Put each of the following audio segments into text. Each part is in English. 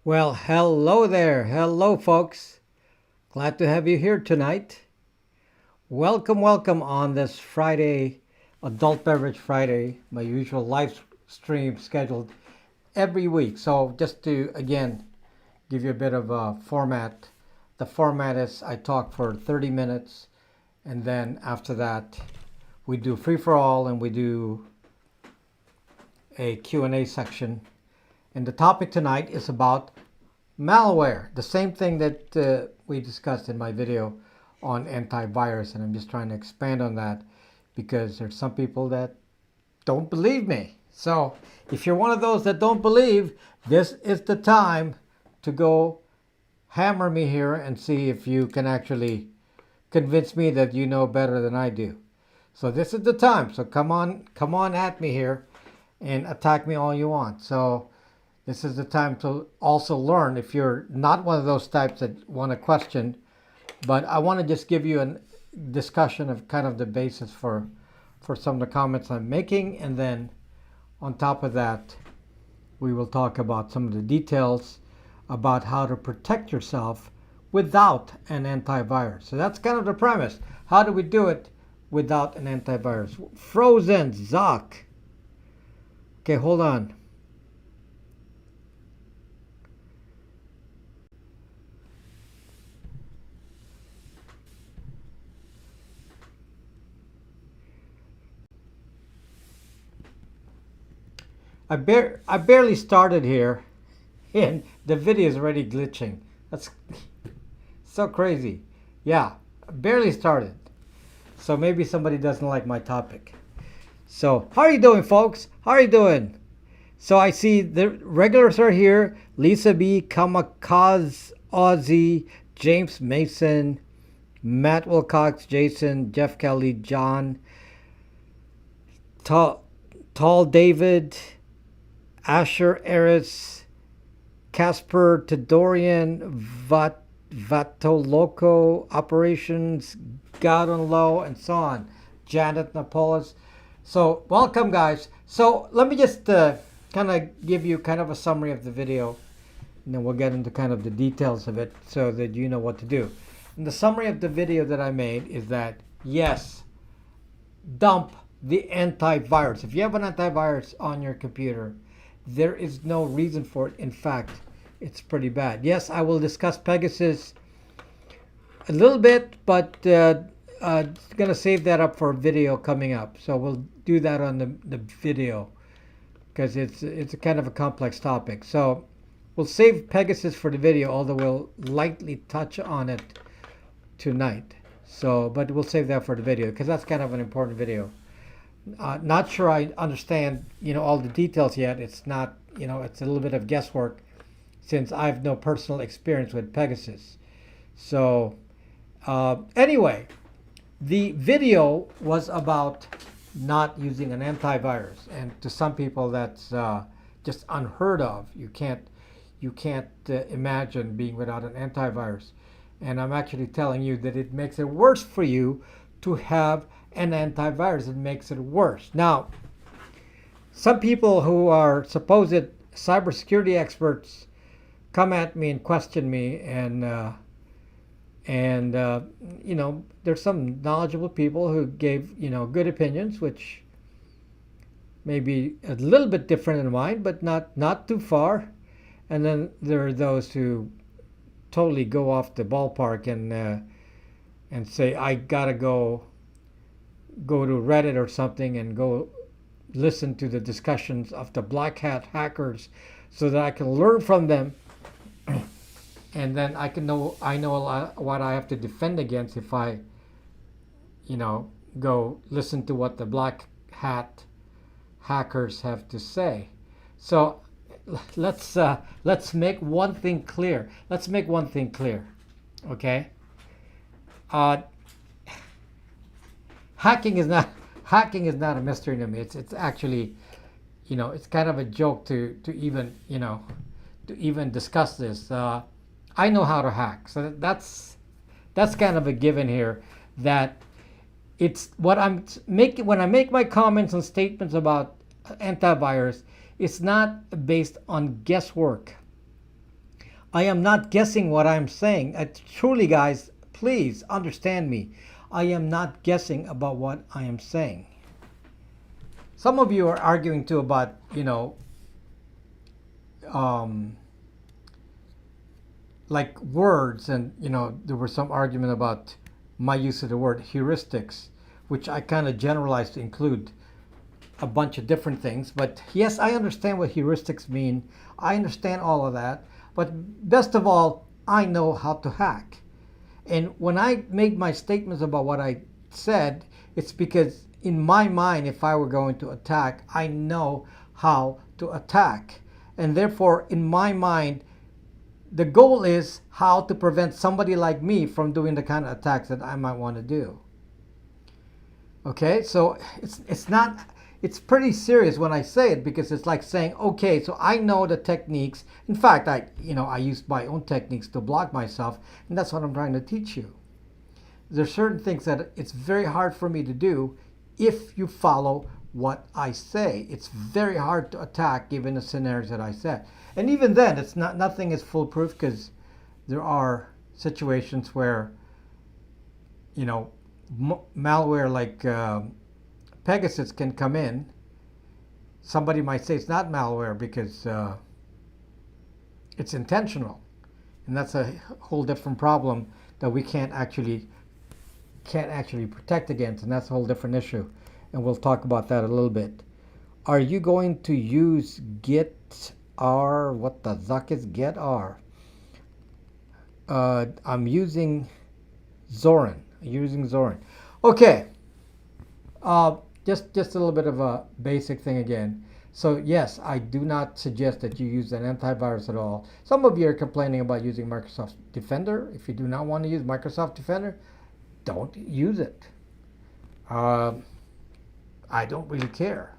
Well, hello there. Hello, folks. Glad to have you here tonight. Welcome on this Friday, Adult Beverage Friday, my usual live stream scheduled every week. So, just to again give you a bit of a format, the format is I talk for 30 minutes, and then after that, we do free for all and we do a Q&A section. And the topic tonight is about malware, the same thing that we discussed in my video on antivirus, and I'm just trying to expand on that because there's some people that don't believe me. So if you're one of those that don't believe, this is the time to go hammer me here and see if you can actually convince me that you know better than I do. So this is the time. So come on at me here and attack me all you want. So this is the time to also learn if you're not one of those types that want to question. But I want to just give you a discussion of kind of the basis for some of the comments I'm making. And then on top of that, we will talk about some of the details about how to protect yourself without an antivirus. So that's kind of the premise. How do we do it without an antivirus? Frozen, Zoc. Okay, hold on. I barely started here, and the video is already glitching. That's so crazy. Yeah, I barely started. So maybe somebody doesn't like my topic. So how are you doing, folks? How are you doing? So I see the regulars are here. Lisa B, Kamikaze, Ozzy, James Mason, Matt Wilcox, Jason, Jeff Kelly, John, Tall David, Asher Eris, Casper Tadorian, Vatoloco Operations, God on Low, and so on. Janet Napolis. So welcome, guys. So let me just kind of give you kind of a summary of the video, and then we'll get into kind of the details of it so that you know what to do. And the summary of the video that I made is that, yes, dump the antivirus. If you have an antivirus on your computer, there is no reason for it. In fact, it's pretty bad. Yes, I will discuss Pegasus a little bit, but going to save that up for a video coming up. So we'll do that on the video because it's a kind of a complex topic. So we'll save Pegasus for the video, although we'll lightly touch on it tonight. So, but we'll save that for the video because that's kind of an important video. Not sure I understand, all the details yet. It's not, it's a little bit of guesswork since I have no personal experience with Pegasus. So, anyway, the video was about not using an antivirus, and to some people that's just unheard of. You can't imagine being without an antivirus, and I'm actually telling you that it makes it worse for you to have an antivirus. It makes it worse. Now, some people who are supposed cybersecurity experts come at me and question me, and there's some knowledgeable people who gave good opinions, which may be a little bit different than mine, but not too far. And then there are those who totally go off the ballpark and say I gotta go to Reddit or something and go listen to the discussions of the black hat hackers so that I can learn from them, and then I know a lot what I have to defend against if I go listen to what the black hat hackers have to say. So let's make one thing clear. Okay? Hacking is not a mystery to me. It's actually, it's kind of a joke to even discuss this. I know how to hack, so that's kind of a given here. That it's what I'm making when I make my comments and statements about antivirus. It's not based on guesswork. I am not guessing what I'm saying. Truly, guys, please understand me. I am not guessing about what I am saying. Some of you are arguing too about, um, like words, and there was some argument about my use of the word heuristics, which I kind of generalized to include a bunch of different things. But yes, I understand what heuristics mean. I understand all of that. But best of all, I know how to hack. And when I make my statements about what I said, it's because in my mind, if I were going to attack, I know how to attack. And therefore, in my mind, the goal is how to prevent somebody like me from doing the kind of attacks that I might want to do. Okay, so it's pretty serious when I say it, because it's like saying, okay, so I know the techniques. In fact, I use my own techniques to block myself, and that's what I'm trying to teach you. There's certain things that it's very hard for me to do if you follow what I say. It's very hard to attack given the scenarios that I said. And even then, nothing is foolproof, because there are situations where, malware like Pegasus can come in. Somebody might say it's not malware because it's intentional, and that's a whole different problem that we can't actually protect against, and that's a whole different issue, and we'll talk about that a little bit. Are you going to use Git R? What the zuck is Git R? I'm using Zorin. Okay. Just a little bit of a basic thing again. So yes, I do not suggest that you use an antivirus at all. Some of you are complaining about using Microsoft Defender. If you do not want to use Microsoft Defender, don't use it. I don't really care.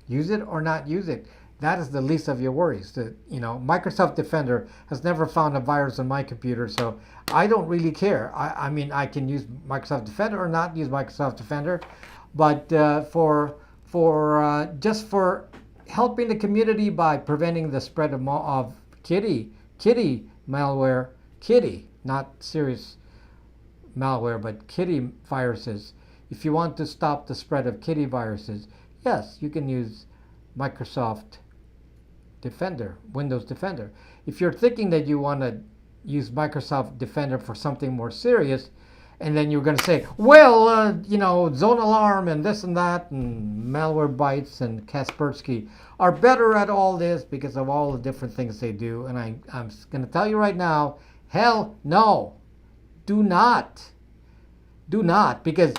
Use it or not use it. That is the least of your worries. Microsoft Defender has never found a virus on my computer, so I don't really care. I mean, I can use Microsoft Defender or not use Microsoft Defender, but just for helping the community by preventing the spread of kitty malware, not serious malware, but kitty viruses. If you want to stop the spread of kitty viruses, yes, you can use Microsoft Defender, Windows Defender. If you're thinking that you want to use Microsoft Defender for something more serious, and then you're going to say, well, Zone Alarm and this and that, and Malwarebytes and Kaspersky are better at all this because of all the different things they do. And I'm going to tell you right now, hell no. Do not, because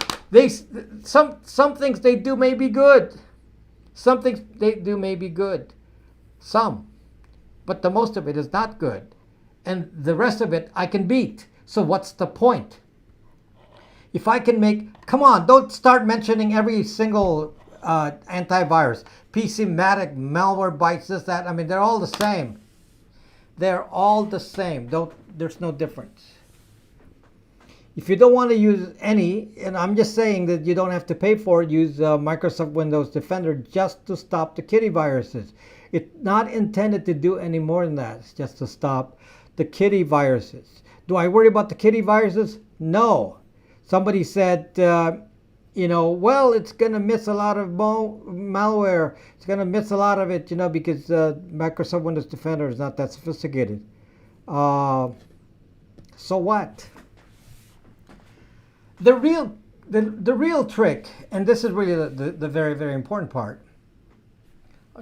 some things they do may be good. Some things they do may be good. Some. But the most of it is not good. And the rest of it I can beat. So what's the point? If I can come on, don't start mentioning every single antivirus. PC-matic, Malwarebytes, this, that. I mean, they're all the same. They're all the same. There's no difference. If you don't want to use any, and I'm just saying that you don't have to pay for it, use Microsoft Windows Defender just to stop the kitty viruses. It's not intended to do any more than that. It's just to stop the kitty viruses. Do I worry about the kitty viruses? No. Somebody said, well, it's going to miss a lot of malware. It's going to miss a lot of it, because Microsoft Windows Defender is not that sophisticated. So what? The real trick, and this is really the very, very important part,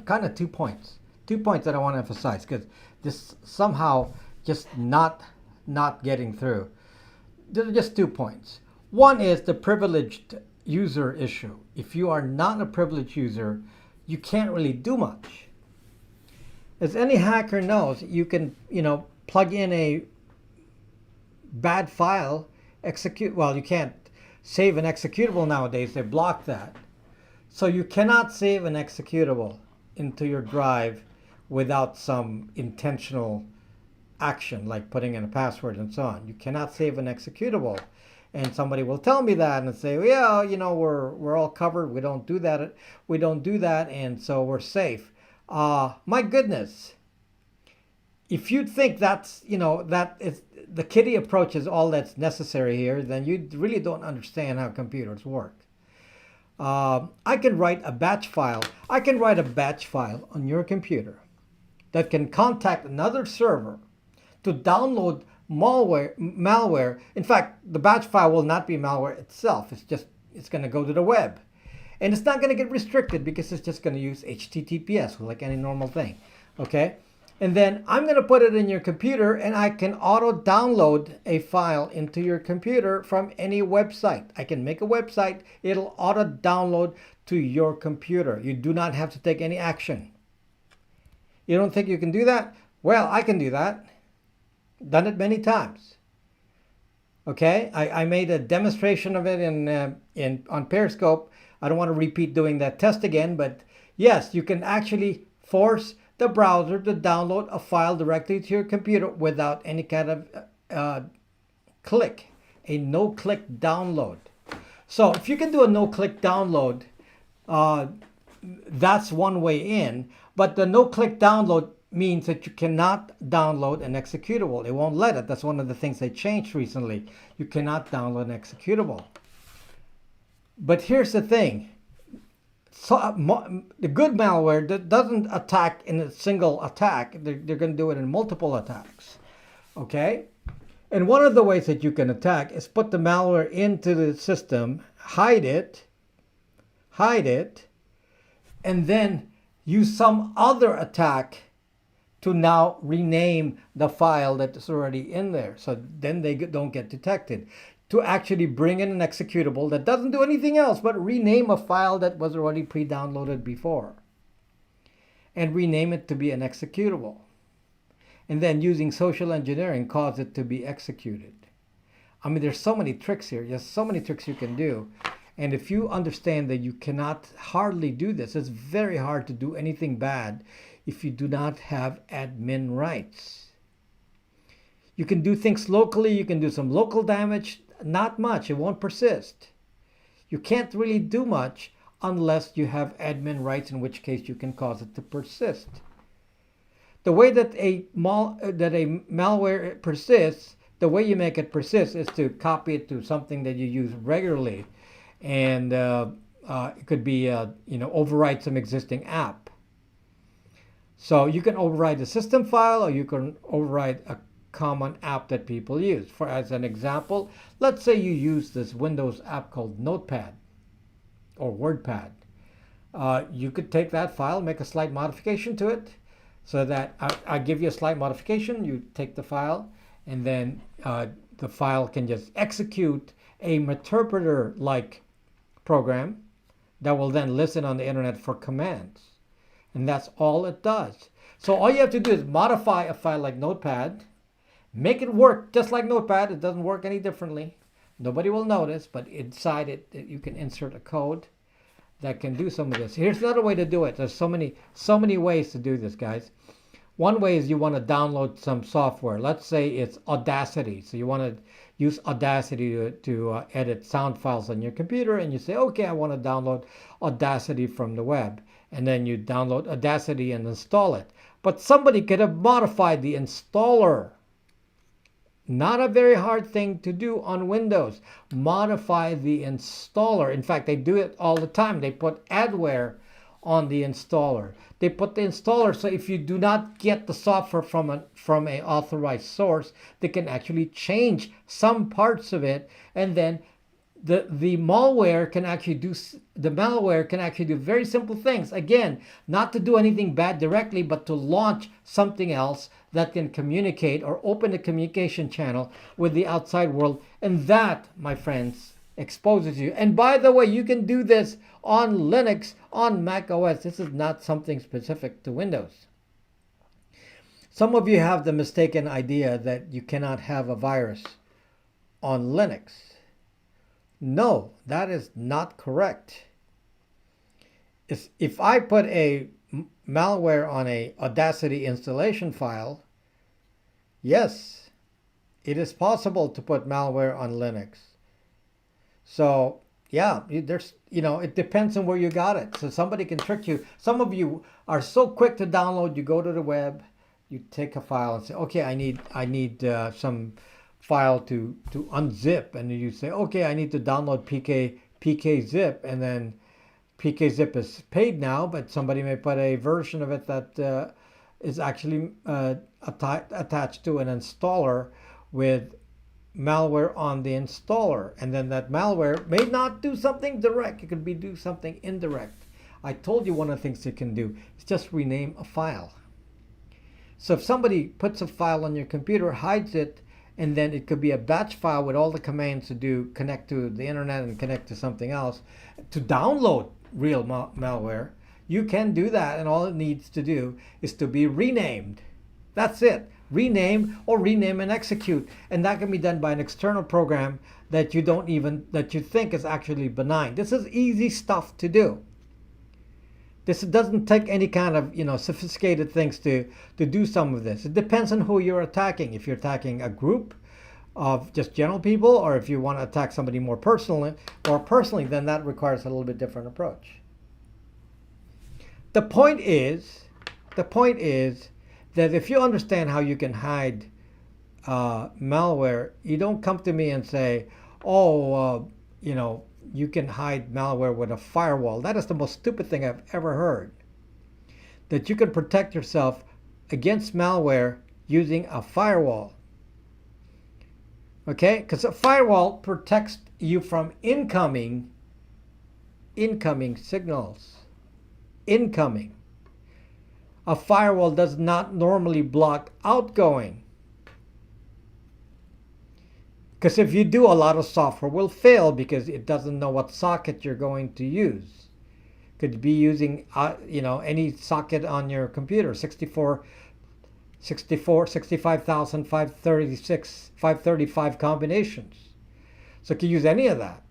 kind of 2 points. 2 points that I want to emphasize, because this somehow just not getting through. There are just 2 points. One is the privileged user issue. If you are not a privileged user, you can't really do much. As any hacker knows, you can, plug in a bad file, you can't save an executable nowadays. They block that. So you cannot save an executable into your drive without some intentional action, like putting in a password and so on. You cannot save an executable. And somebody will tell me that and say, well, we're all covered. We don't do that. And so we're safe. My goodness. if you think that's, that is the kiddie approach is all that's necessary here, then you really don't understand how computers work. I can write a batch file. I can write a batch file on your computer that can contact another server to download malware. In fact, the batch file will not be malware itself. It's going to go to the web. And it's not going to get restricted because it's just going to use HTTPS like any normal thing. Okay? And then I'm going to put it in your computer, and I can auto download a file into your computer from any website. I can make a website. It'll auto download to your computer. You do not have to take any action. You don't think you can do that? Well, I can do that. Done it many times. Okay, I made a demonstration of it on Periscope. I don't want to repeat doing that test again, but yes, you can actually force the browser to download a file directly to your computer without any kind of click, a no-click download. So if you can do a no-click download, that's one way in, but the no-click download means that you cannot download an executable. It won't let it. That's one of the things they changed recently. You cannot download an executable. But here's the thing. So, the good malware that doesn't attack in a single attack. They're going to do it in multiple attacks. Okay? And one of the ways that you can attack is put the malware into the system, hide it, and then use some other attack to now rename the file that's already in there. So then they don't get detected. To actually bring in an executable that doesn't do anything else but rename a file that was already pre-downloaded before. And rename it to be an executable. And then using social engineering cause it to be executed. I mean, there's so many tricks here. There's so many tricks you can do. And if you understand that you cannot hardly do this, it's very hard to do anything bad if you do not have admin rights. You can do things locally. You can do some local damage. Not much. It won't persist. You can't really do much unless you have admin rights, in which case you can cause it to persist. The way that a malware persists, the way you make it persist is to copy it to something that you use regularly. And it could be, overwrite some existing app. So you can override a system file, or you can override a common app that people use. For as an example, let's say you use this Windows app called Notepad or WordPad. You could take that file, make a slight modification to it, so that I give you a slight modification. You take the file, and then the file can just execute a interpreter-like program that will then listen on the internet for commands. And that's all it does. So all you have to do is modify a file like Notepad, make it work just like Notepad. It doesn't work any differently. Nobody will notice, but inside it, you can insert a code that can do some of this. Here's another way to do it. There's so many ways to do this, guys. One way is you want to download some software. Let's say it's Audacity. So you want to use Audacity to edit sound files on your computer, and you say, okay, I want to download Audacity from the web. And then you download Audacity and install it. But somebody could have modified the installer. Not a very hard thing to do on Windows. Modify the installer. In fact, they do it all the time. They put adware on the installer. They put the installer so if you do not get the software from an authorized source, they can actually change some parts of it, and then the malware can actually do very simple things. Again, not to do anything bad directly, but to launch something else that can communicate or open a communication channel with the outside world. And that, my friends, exposes you. And by the way, you can do this on Linux, on Mac OS. This is not something specific to Windows. Some of you have the mistaken idea that you cannot have a virus on Linux. No, that is not correct. If I put a malware on a Audacity installation file, yes, it is possible to put malware on Linux. So yeah, it depends on where you got it. So somebody can trick you. Some of you are so quick to download. You go to the web, you take a file and say, okay, I need some file to unzip, and you say, okay, I need to download pkzip, and then pkzip is paid now, but somebody may put a version of it that is actually attached to an installer with malware on the installer, and then that malware may not do something direct. It could be do something indirect. I told you one of the things it can do is just rename a file. So if somebody puts a file on your computer, hides it, and then it could be a batch file with all the commands to do connect to the internet and connect to something else to download real malware, you can do that, and all it needs to do is to be renamed. That's it. Rename or rename and execute, and that can be done by an external program that you think is actually benign. This is easy stuff to do. This doesn't take any kind of sophisticated things to do some of this. It depends on who you're attacking. If you're attacking a group of just general people, or if you want to attack somebody more personally, then that requires a little bit different approach. The point is that if you understand how you can hide malware, you don't come to me and say, oh, you can hide malware with a firewall. That is the most stupid thing I've ever heard. That you can protect yourself against malware using a firewall. Okay? Because a firewall protects you from incoming signals. Incoming. A firewall does not normally block outgoing. Because if you do, a lot of software will fail because it doesn't know what socket you're going to use. Could be using any socket on your computer, 65,535 combinations. So it can use any of that.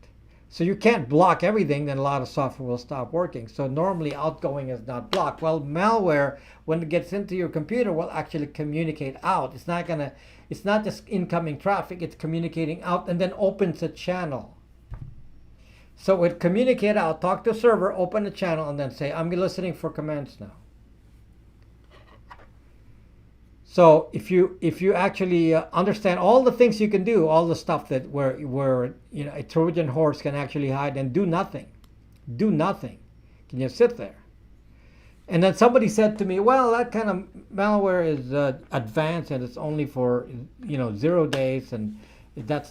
So you can't block everything, then a lot of software will stop working. So normally outgoing is not blocked. Well, malware, when it gets into your computer, will actually communicate out. It's not just incoming traffic, it's communicating out and then opens a channel. So it communicate out, talk to the server, open a channel, and then say, I'm listening for commands now. So if you actually understand all the things you can do, all the stuff that where a Trojan horse can actually hide and do nothing, can just sit there. And then somebody said to me, well, that kind of malware is advanced and it's only for 0 days, and that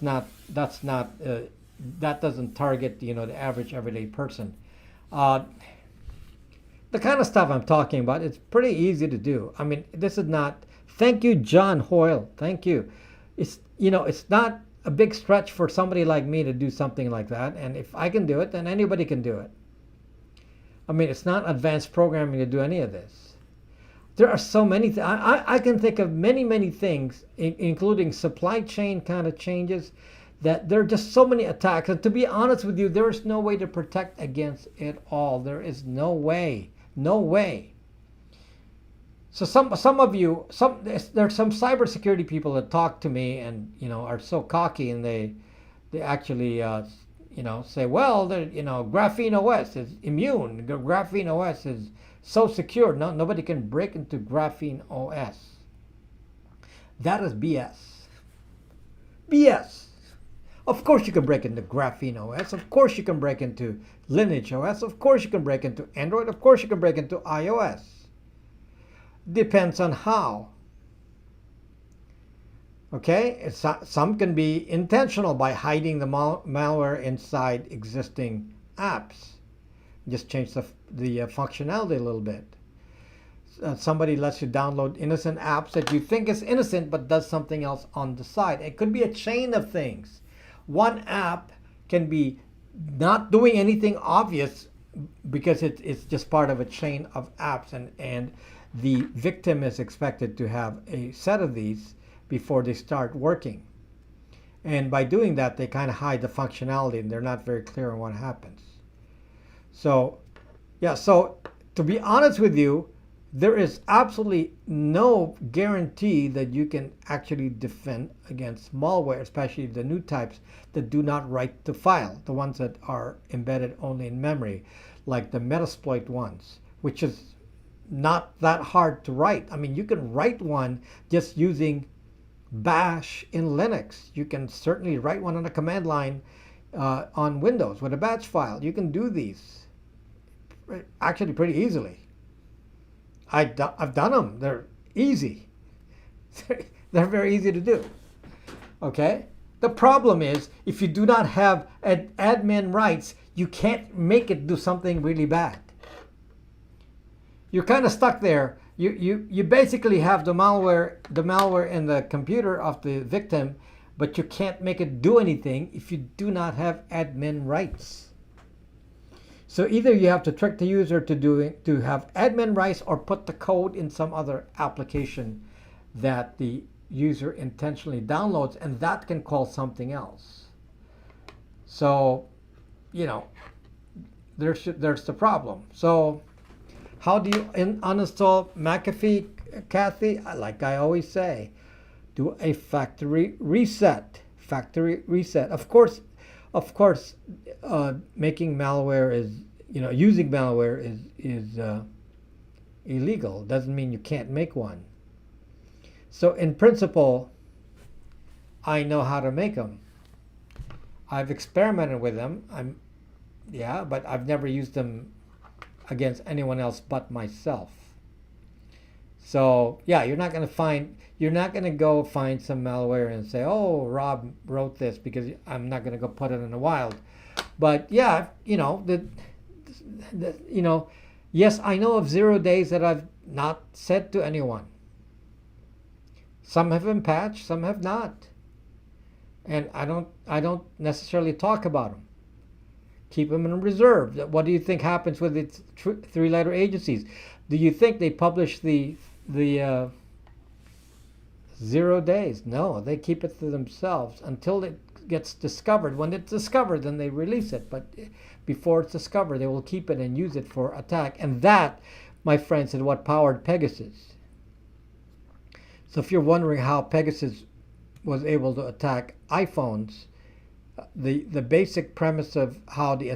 doesn't target the average everyday person. The kind of stuff I'm talking about, it's pretty easy to do. I mean, this is not. Thank you, John Hoyle. Thank you. It's not a big stretch for somebody like me to do something like that. And if I can do it, then anybody can do it. I mean, it's not advanced programming to do any of this. There are so many things. I can think of many things, including supply chain kind of changes, that there are just so many attacks. And to be honest with you, there is no way to protect against it all. There is no way. No way. So some of you, there's some cybersecurity people that talk to me and are so cocky, and they actually say, well, Graphene OS is immune. Graphene OS is so secure. No, nobody can break into Graphene OS. That is BS. BS. Of course you can break into Graphene OS. Of course you can break into Lineage OS. Of course you can break into Android. Of course you can break into iOS. Depends on how. Okay, some can be intentional by hiding the malware inside existing apps. Just change the functionality a little bit. Somebody lets you download innocent apps that you think is innocent but does something else on the side. It could be a chain of things. One app can be not doing anything obvious because it's just part of a chain of apps, and the victim is expected to have a set of these before they start working. And by doing that, they kind of hide the functionality, and they're not very clear on what happens. So, yeah, so to be honest with you, there is absolutely no guarantee that you can actually defend against malware, especially the new types that do not write to file, the ones that are embedded only in memory, like the Metasploit ones, which is not that hard to write. I mean, you can write one just using bash in Linux. You can certainly write one on a command line on Windows with a batch file. You can do these actually pretty easily. I've done them. They're easy. They're very easy to do. Okay? The problem is, if you do not have admin rights, you can't make it do something really bad. You're kind of stuck there. You basically have the malware in the computer of the victim, but you can't make it do anything if you do not have admin rights. So either you have to trick the user to have admin rights, or put the code in some other application that the user intentionally downloads, and that can call something else. So, you know, there's the problem. So how do you uninstall McAfee, Kathy? Like I always say, do a factory reset. Factory reset. Of course, making malware is, using malware is illegal. Doesn't mean you can't make one. So in principle, I know how to make them. I've experimented with them. But I've never used them against anyone else but myself. So yeah, you're not going to go find some malware and say, oh, Rob wrote this, because I'm not going to go put it in the wild. But yeah, yes, I know of 0 days that I've not said to anyone. Some have been patched, some have not. And I don't necessarily talk about them. Keep them in reserve. What do you think happens with its three-letter agencies? Do you think they publish the 0 days? No, they keep it to themselves until it gets discovered. When it's discovered, then they release it. But before it's discovered, they will keep it and use it for attack. And that, my friends, is what powered Pegasus. So if you're wondering how Pegasus was able to attack iPhones, the basic premise of how they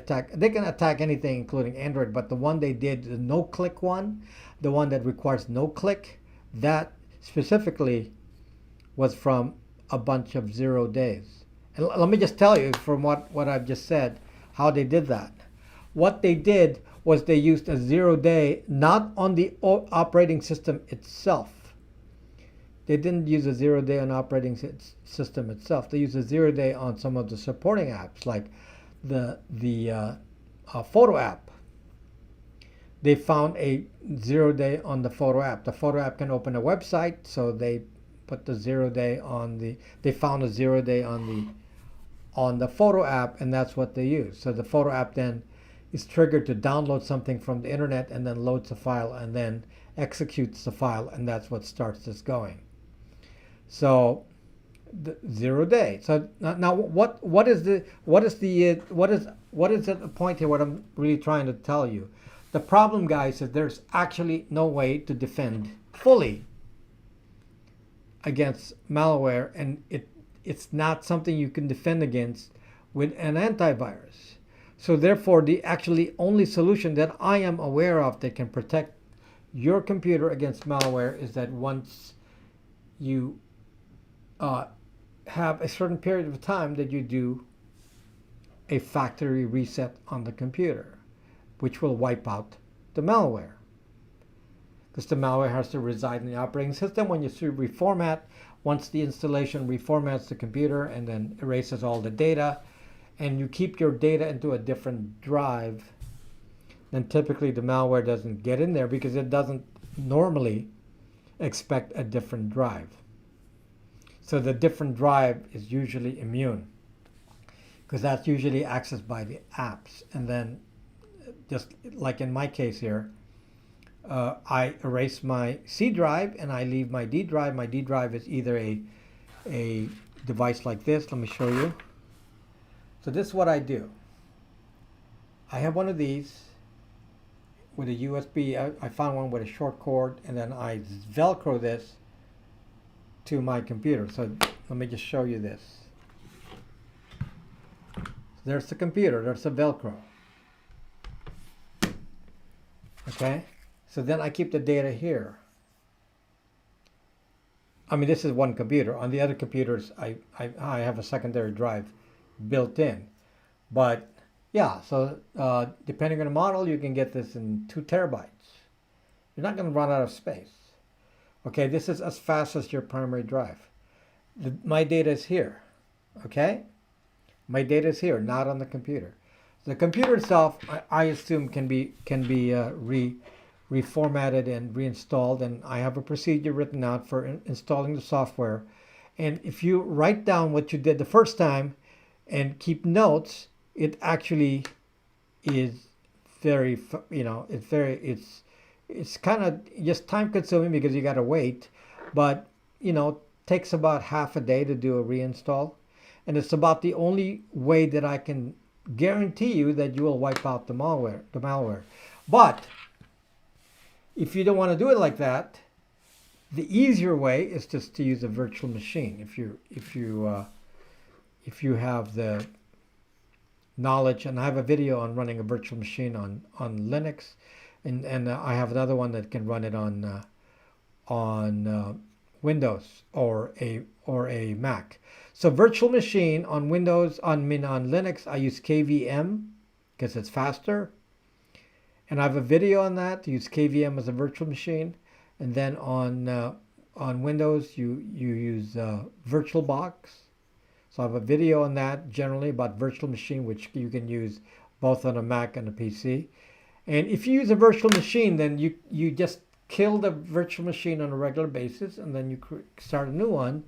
can attack anything, including Android, but the one they did, the Noclick one, the one that requires Noclick, that specifically was from a bunch of 0 days. And let me just tell you, from what I've just said, how they did that. What they did was they used a 0 day, not on the operating system itself. They didn't use a 0 day on operating system itself. They used a 0 day on some of the supporting apps, like the photo app. They found a 0 day on the photo app. The photo app can open a website, so they put the 0 day on the. They found a 0 day on the photo app, and that's what they use. So the photo app then is triggered to download something from the internet, and then loads a file, and then executes the file, and that's what starts this going. So the 0 day. So now what is the point here? What I'm really trying to tell you, the problem, guys, is there's actually no way to defend fully against malware, and it's not something you can defend against with an antivirus. So therefore, the actually only solution that I am aware of that can protect your computer against malware is that once you have a certain period of time that you do a factory reset on the computer, which will wipe out the malware. Because the malware has to reside in the operating system. When you reformat, once the installation reformats the computer and then erases all the data, and you keep your data into a different drive, then typically the malware doesn't get in there because it doesn't normally expect a different drive. So the different drive is usually immune, because that's usually accessed by the apps. And then, just like in my case here, I erase my C drive and I leave my D drive. My D drive is either a device like this. Let me show you. So this is what I do. I have one of these with a USB. I found one with a short cord, and then I Velcro this to my computer. So let me just show you this. There's the computer. There's the Velcro. Okay. So then I keep the data here. I mean, this is one computer. On the other computers, I have a secondary drive built in. But yeah, so depending on the model, you can get this in 2 terabytes. You're not going to run out of space. Okay, this is as fast as your primary drive. My data is here. Okay, my data is here, not on the computer. The computer itself, I assume, can be reformatted and reinstalled, and I have a procedure written out for installing the software. And if you write down what you did the first time and keep notes, it actually is very, it's kind of just time consuming because you got to wait, but takes about half a day to do a reinstall, and it's about the only way that I can guarantee you that you will wipe out the malware. But if you don't want to do it like that, the easier way is just to use a virtual machine. If you have the knowledge, and I have a video on running a virtual machine on Linux, and I have another one that can run it on Windows or a Mac. So virtual machine on Windows, on Linux, I use KVM because it's faster. And I have a video on that to use KVM as a virtual machine. And then on Windows, you use VirtualBox. So I have a video on that generally about virtual machine, which you can use both on a Mac and a PC. And if you use a virtual machine, then you just kill the virtual machine on a regular basis, and then you start a new one,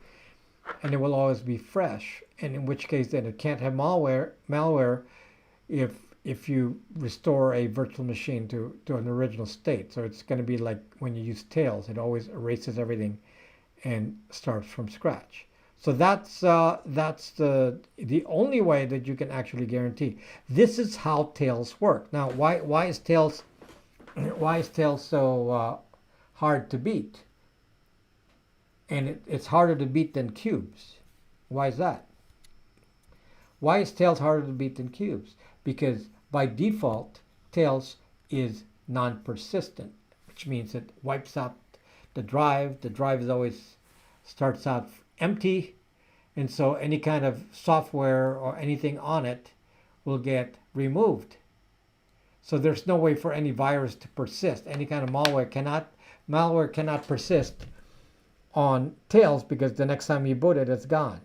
and it will always be fresh. And in which case, then it can't have malware if you restore a virtual machine to an original state. So it's going to be like when you use Tails, it always erases everything and starts from scratch. So that's the only way that you can actually guarantee. This is how Tails work. Now, why is Tails so hard to beat? And it's harder to beat than cubes. Why is that? Why is Tails harder to beat than cubes? Because by default, Tails is non-persistent, which means it wipes out the drive. The drive is always starts out empty, and so any kind of software or anything on it will get removed. So there's no way for any virus to persist. Any kind of malware cannot persist on Tails because the next time you boot it, it's gone.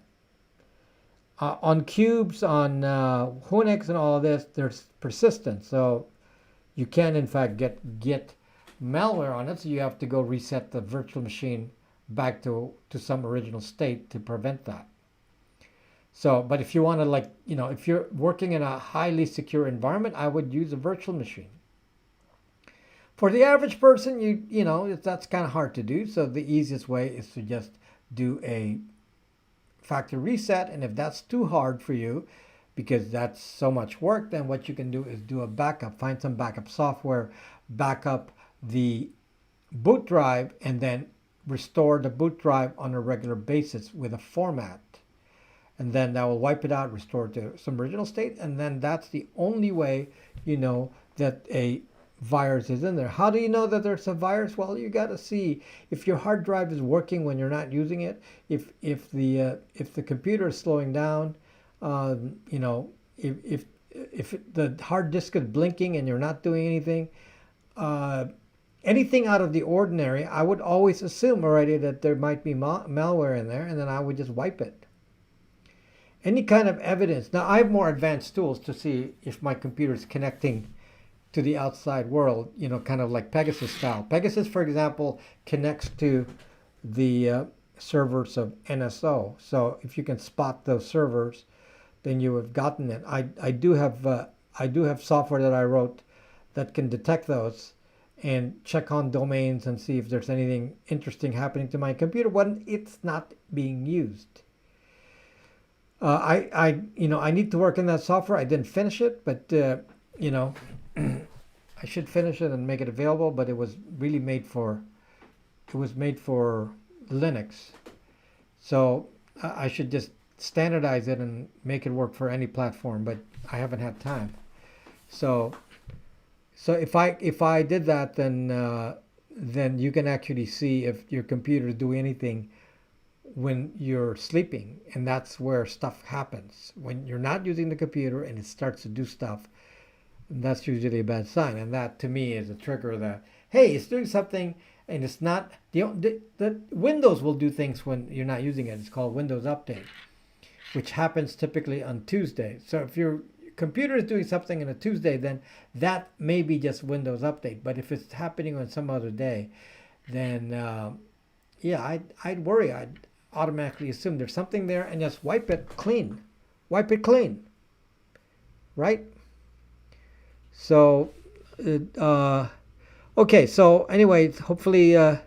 On cubes, on Unix and all of this, there's persistence. So you can, in fact, get malware on it. So you have to go reset the virtual machine back to some original state to prevent that. So, but if you want to, if you're working in a highly secure environment, I would use a virtual machine. For the average person, that's kind of hard to do. So the easiest way is to just do a factory reset. And if that's too hard for you, because that's so much work, then what you can do is do a backup, find some backup software, back up the boot drive, and then restore the boot drive on a regular basis with a format. And then that will wipe it out, restore it to some original state. And then that's the only way you know that a virus is in there. How do you know that there's a virus? Well, you got to see if your hard drive is working when you're not using it. If the computer is slowing down, if the hard disk is blinking and you're not doing anything, anything out of the ordinary, I would always assume already that there might be malware in there, and then I would just wipe it. Any kind of evidence. Now, I have more advanced tools to see if my computer is connecting to the outside world, kind of like Pegasus style. Pegasus, for example, connects to the servers of NSO. So if you can spot those servers, then you have gotten it. I do have software that I wrote that can detect those and check on domains and see if there's anything interesting happening to my computer when it's not being used. I need to work in that software. I didn't finish it, but I should finish it and make it available. But it was really made for Linux, so I should just standardize it and make it work for any platform. But I haven't had time. So So if I did that, then you can actually see if your computer is doing anything when you're sleeping, and that's where stuff happens. When you're not using the computer and it starts to do stuff, that's usually a bad sign. And that to me is a trigger that, hey, it's doing something and it's not, the Windows will do things when you're not using it. It's called Windows Update, which happens typically on Tuesday. So if your computer is doing something on a Tuesday, then that may be just Windows Update. But if it's happening on some other day, then yeah, I'd worry. I'd automatically assume there's something there and just wipe it clean. Wipe it clean, right? So, okay. So anyway, hopefully I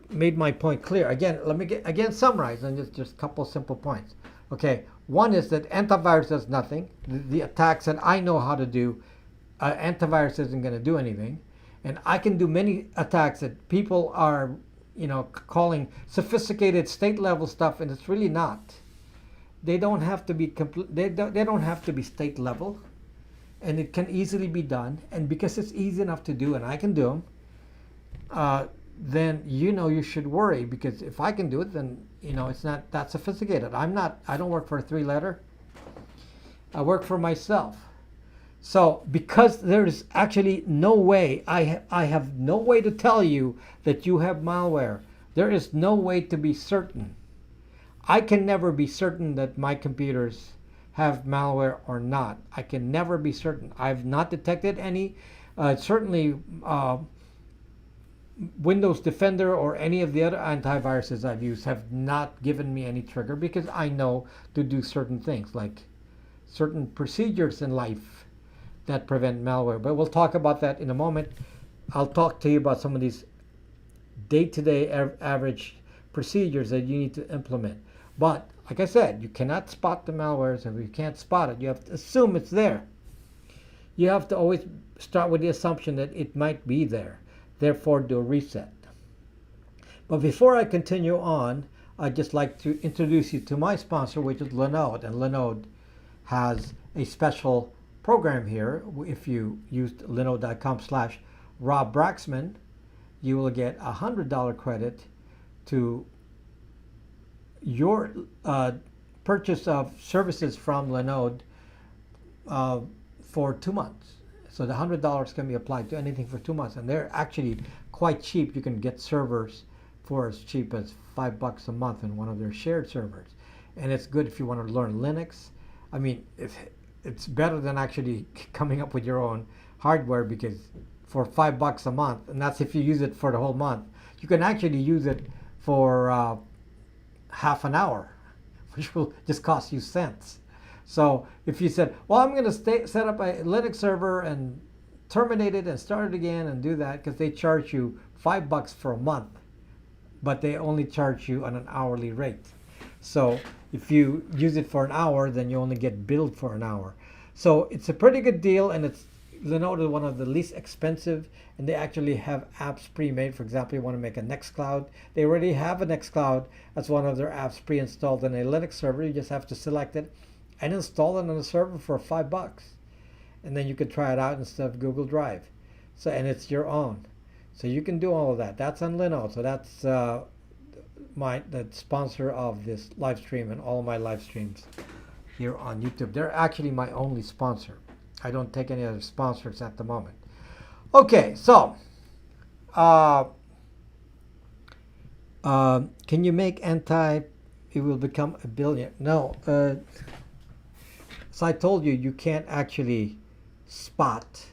made my point clear. Again, let me summarize and just a couple simple points. Okay, one is that antivirus does nothing. The attacks that I know how to do, antivirus isn't going to do anything, and I can do many attacks that people are, calling sophisticated state level stuff, and it's really not. They don't have to be they don't have to be state level, and it can easily be done. And because it's easy enough to do, and I can do them, then you should worry, because if I can do it, then it's not that sophisticated. I don't work for a 3-letter. I work for myself. So because there's actually no way, I have no way to tell you that you have malware. There is no way to be certain. I can never be certain that my computers have malware or not. I can never be certain. I've not detected any. Certainly Windows Defender or any of the other antiviruses I've used have not given me any trigger, because I know to do certain things, like certain procedures in life that prevent malware. But we'll talk about that in a moment. I'll talk to you about some of these day-to-day average procedures that you need to implement. But like I said, you cannot spot the malwares, and if you can't spot it, you have to assume it's there. You have to always start with the assumption that it might be there. Therefore, do a reset. But before I continue on, I'd just like to introduce you to my sponsor, which is Lenode. And Lenode has a special program here. If you used linode.com/Rob Braxman, you will get a $100 credit to your purchase of services from Lenode for 2 months. So the $100 can be applied to anything for 2 months, and they're actually quite cheap. You can get servers for as cheap as $5 a month in one of their shared servers, and it's good if you want to learn Linux. I mean, it's better than actually coming up with your own hardware, because for $5 a month, and that's if you use it for the whole month, you can actually use it for half an hour, which will just cost you cents. So if you said, well, I'm going to set up a Linux server and terminate it and start it again and do that, because they charge you $5 for a month, but they only charge you on an hourly rate. So if you use it for an hour, then you only get billed for an hour. So it's a pretty good deal, and Linode is one of the least expensive, and they actually have apps pre-made. For example, you want to make a Nextcloud. They already have a Nextcloud as one of their apps pre-installed in a Linux server. You just have to select it and install it on the server for $5, and then you can try it out instead of Google Drive. So, and it's your own, so you can do all of that. That's on Linode. So that's the sponsor of this live stream and all my live streams here on YouTube. They're actually my only sponsor. I don't take any other sponsors at the moment. Okay, so can you make it will become a billion? No. So I told you, you can't actually spot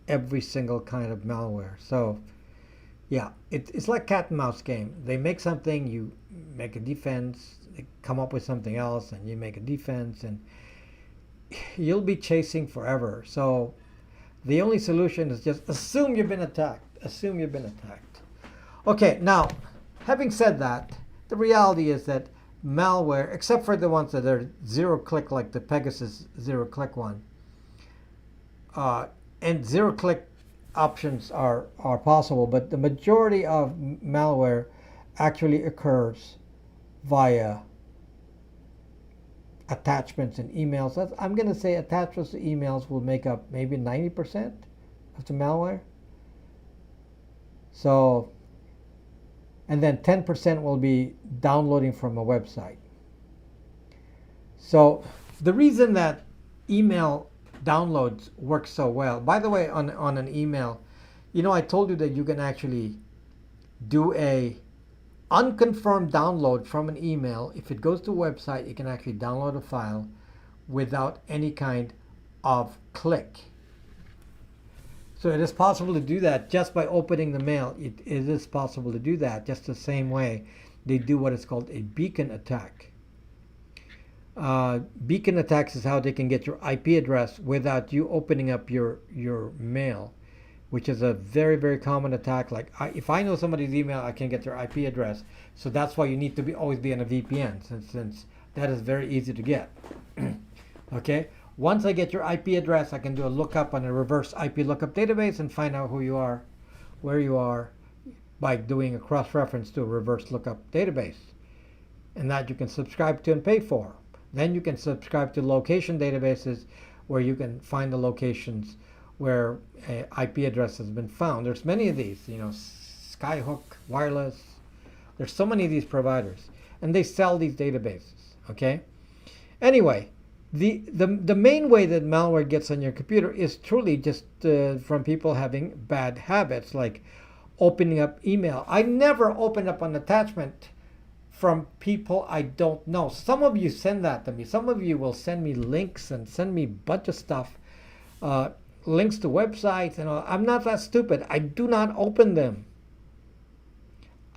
every single kind of malware. So yeah, it's like cat and mouse game. They make something, you make a defense, they come up with something else, and you make a defense, and you'll be chasing forever. So the only solution is just assume you've been attacked. Assume you've been attacked. Okay, now, having said that, the reality is that malware, except for the ones that are zero-click, like the Pegasus zero-click one, and zero-click options are possible, but the majority of malware actually occurs via attachments and emails. I'm going to say attachments to emails will make up maybe 90% of the malware. So, and then 10% will be downloading from a website. So the reason that email downloads work so well, by the way, on an email, I told you that you can actually do a unconfirmed download from an email. If it goes to a website, you can actually download a file without any kind of click. So it is possible to do that just by opening the mail. It is possible to do that just the same way they do what is called a beacon attack. Beacon attacks is how they can get your IP address without you opening up your mail, which is a very, very common attack. Like if I know somebody's email, I can get their IP address. So that's why you need to always be on a VPN, since that is very easy to get. Okay. Once I get your IP address, I can do a lookup on a reverse IP lookup database and find out who you are, where you are, by doing a cross-reference to a reverse lookup database. And that you can subscribe to and pay for. Then you can subscribe to location databases where you can find the locations where an IP address has been found. There's many of these, Skyhook, Wireless. There's so many of these providers, and they sell these databases. Okay. Anyway, the main way that malware gets on your computer is truly just from people having bad habits, like opening up email. I never open up an attachment from people I don't know. Some of you send that to me. Some of you will send me links and send me a bunch of stuff, links to websites and all. I'm not that stupid. I do not open them.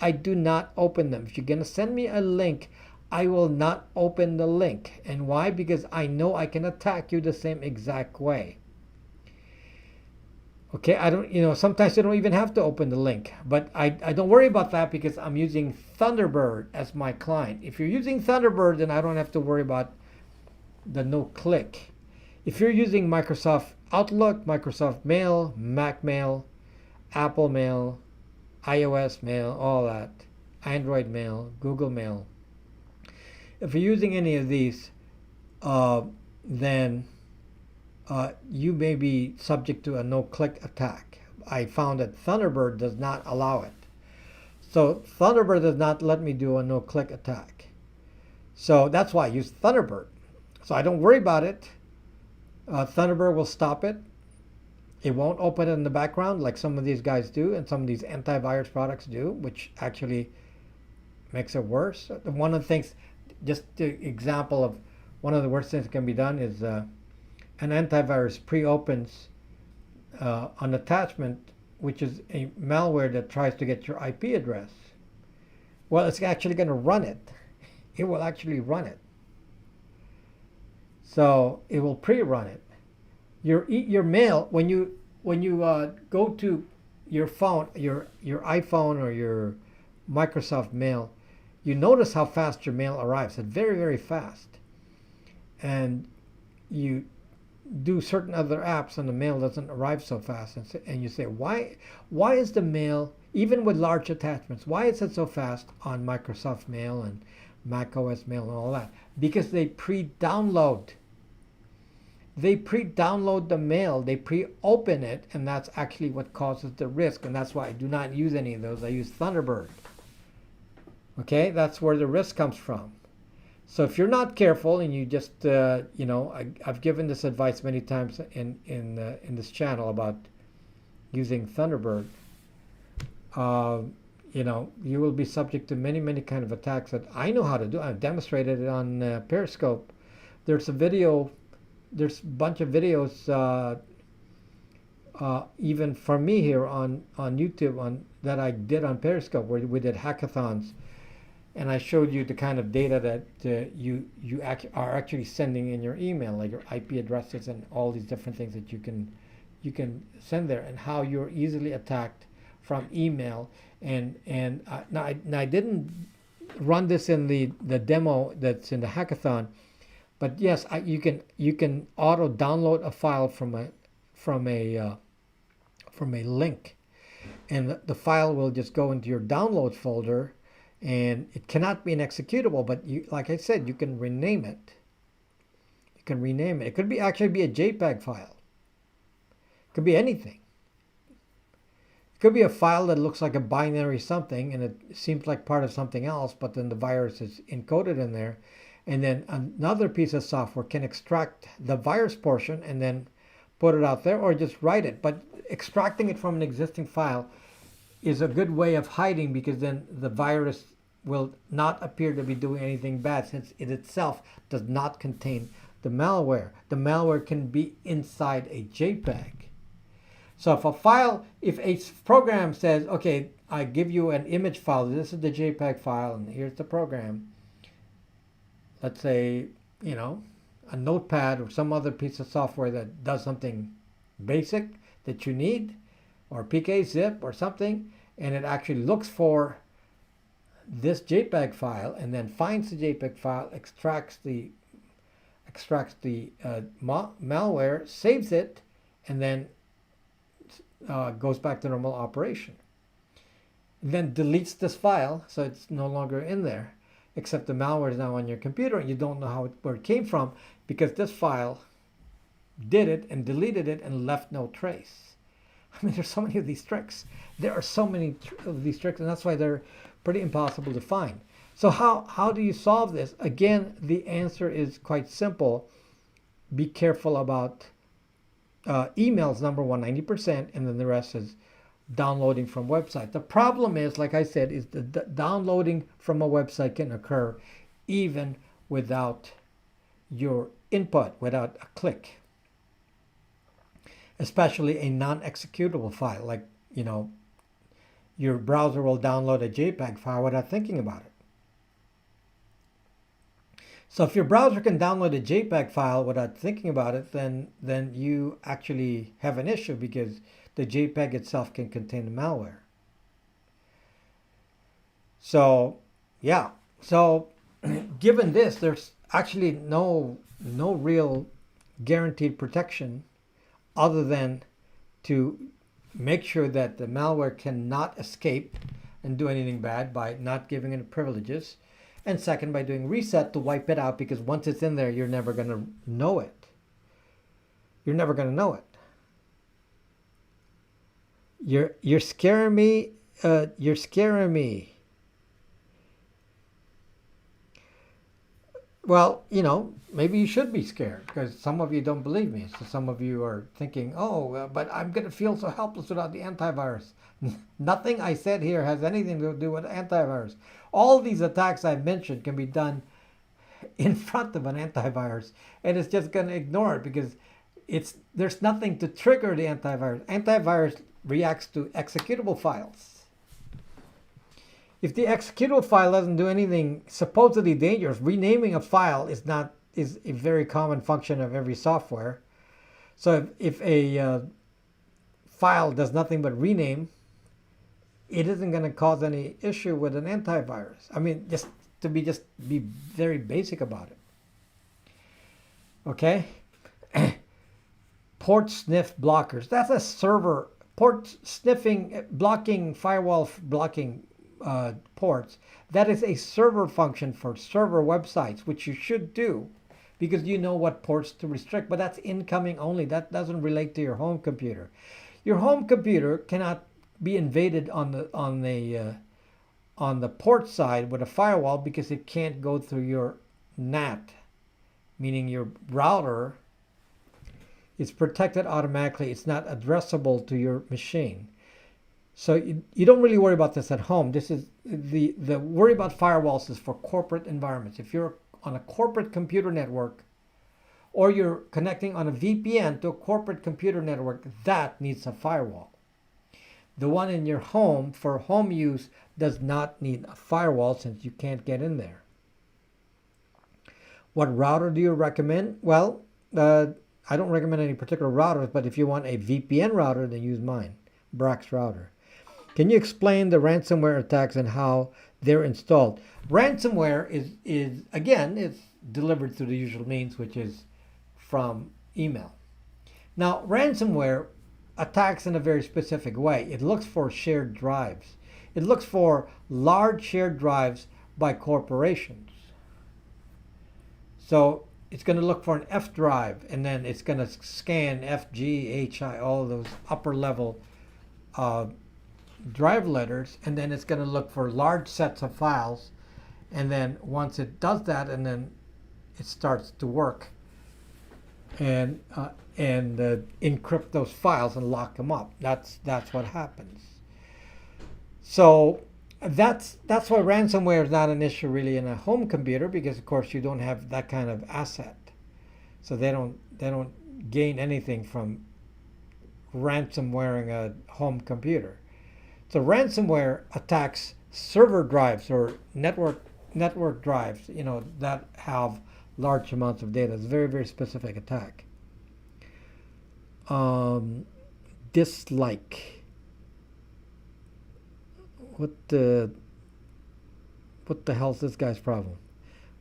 I do not open them. If you're going to send me a link, I will not open the link. And why? Because I know I can attack you the same exact way. Okay, I don't, sometimes you don't even have to open the link, but I don't worry about that because I'm using Thunderbird as my client. If you're using Thunderbird, then I don't have to worry about the Noclick. If you're using Microsoft Outlook, Microsoft Mail, Mac Mail, Apple Mail, iOS Mail, all that, Android Mail, Google Mail, if you're using any of these, then you may be subject to a no-click attack. I found that Thunderbird does not allow it. So Thunderbird does not let me do a no-click attack. So that's why I use Thunderbird. So I don't worry about it. Thunderbird will stop it. It won't open it in the background like some of these guys do and some of these antivirus products do, which actually makes it worse. One of the things, just the example of one of the worst things that can be done is an antivirus pre-opens an attachment, which is a malware that tries to get your IP address. Well, it's actually going to run it. It will actually run it. So it will pre-run it. Your mail, when you go to your phone, your iPhone or your Microsoft Mail, you notice how fast your mail arrives. It's very, very fast. And you do certain other apps and the mail doesn't arrive so fast. And you say, why is the mail, even with large attachments, why is it so fast on Microsoft Mail and Mac OS Mail and all that? Because they pre-download. They pre-download the mail. They pre-open it, and that's actually what causes the risk. And that's why I do not use any of those. I use Thunderbird. Okay, that's where the risk comes from. So if you're not careful and you just, I've given this advice many times in this channel about using Thunderbird. You will be subject to many, many kind of attacks that I know how to do. I've demonstrated it on Periscope. There's a video. There's a bunch of videos, even for me here on YouTube, that I did on Periscope, where we did hackathons. And I showed you the kind of data that you are actually sending in your email, like your IP addresses and all these different things that you can send there, and how you're easily attacked from email. And now I didn't run this in the demo that's in the hackathon, but yes, you can auto download a file from a link, and the file will just go into your download folder. And it cannot be an executable, but like I said, you can rename it. can rename it. It could be actually be a JPEG file. It could be anything. It could be a file that looks like a binary something and it seems like part of something else, but then the virus is encoded in there. And then another piece of software can extract the virus portion and then put it out there or just write it. But extracting it from an existing file is a good way of hiding, because then the virus will not appear to be doing anything bad, since it itself does not contain the malware. The malware can be inside a JPEG. So if a program says, okay, I give you an image file, this is the JPEG file, and here's the program. Let's say, a notepad or some other piece of software that does something basic that you need, or PKZip or something, and it actually looks for this JPEG file and then finds the JPEG file, extracts the malware, saves it, and then goes back to normal operation. Then deletes this file, so it's no longer in there, except the malware is now on your computer and you don't know where it came from, because this file did it and deleted it and left no trace. I mean, there's so many of these tricks. There are so many of these tricks, and that's why they're pretty impossible to find. So how do you solve this? Again, the answer is quite simple. Be careful about emails, number one, 90%, and then the rest is downloading from websites. The problem is, like I said, is the downloading from a website can occur even without your input, without a click. Especially a non-executable file, like, your browser will download a JPEG file without thinking about it. So if your browser can download a JPEG file without thinking about it, then you actually have an issue, because the JPEG itself can contain the malware. So, yeah. So, given this, there's actually no real guaranteed protection other than to make sure that the malware cannot escape and do anything bad by not giving it privileges. And second, by doing reset to wipe it out, because once it's in there, you're never going to know it. You're never going to know it. You're scaring me. You're scaring me. Well, maybe you should be scared, because some of you don't believe me. So some of you are thinking, but I'm going to feel so helpless without the antivirus. Nothing I said here has anything to do with antivirus. All these attacks I've mentioned can be done in front of an antivirus, and it's just going to ignore it, because there's nothing to trigger the antivirus. Antivirus reacts to executable files. If the executable file doesn't do anything supposedly dangerous, renaming a file is a very common function of every software. So if a file does nothing but rename, it isn't going to cause any issue with an antivirus. I mean, just be very basic about it. Okay? Port sniff blockers. That's a server. Port sniffing, blocking, firewall blocking ports. That is a server function for server websites, which you should do, because you know what ports to restrict. But that's incoming only. That doesn't relate to your home computer. Your home computer cannot be invaded on the port side with a firewall, because it can't go through your NAT, meaning your router is protected automatically. It's not addressable to your machine. So you don't really worry about this at home. This is the worry about firewalls is for corporate environments. If you're on a corporate computer network, or you're connecting on a VPN to a corporate computer network, that needs a firewall. The one in your home for home use does not need a firewall, since you can't get in there. What router do you recommend? Well, I don't recommend any particular routers, but if you want a VPN router, then use mine, Brax router. Can you explain the ransomware attacks and how they're installed? Ransomware is again, it's delivered through the usual means, which is from email. Now, ransomware attacks in a very specific way. It looks for shared drives. It looks for large shared drives by corporations. So it's going to look for an F drive, and then it's going to scan F, G, H, I, all those upper level uh, drive letters, and then it's going to look for large sets of files, and then once it does that, and then it starts to work and encrypt those files and lock them up. That's what happens. So that's why ransomware is not an issue really in a home computer, because of course you don't have that kind of asset. So they don't gain anything from ransomwaring a home computer. So ransomware attacks server drives or network drives, that have large amounts of data. It's a very, very specific attack. Dislike. What the hell's this guy's problem?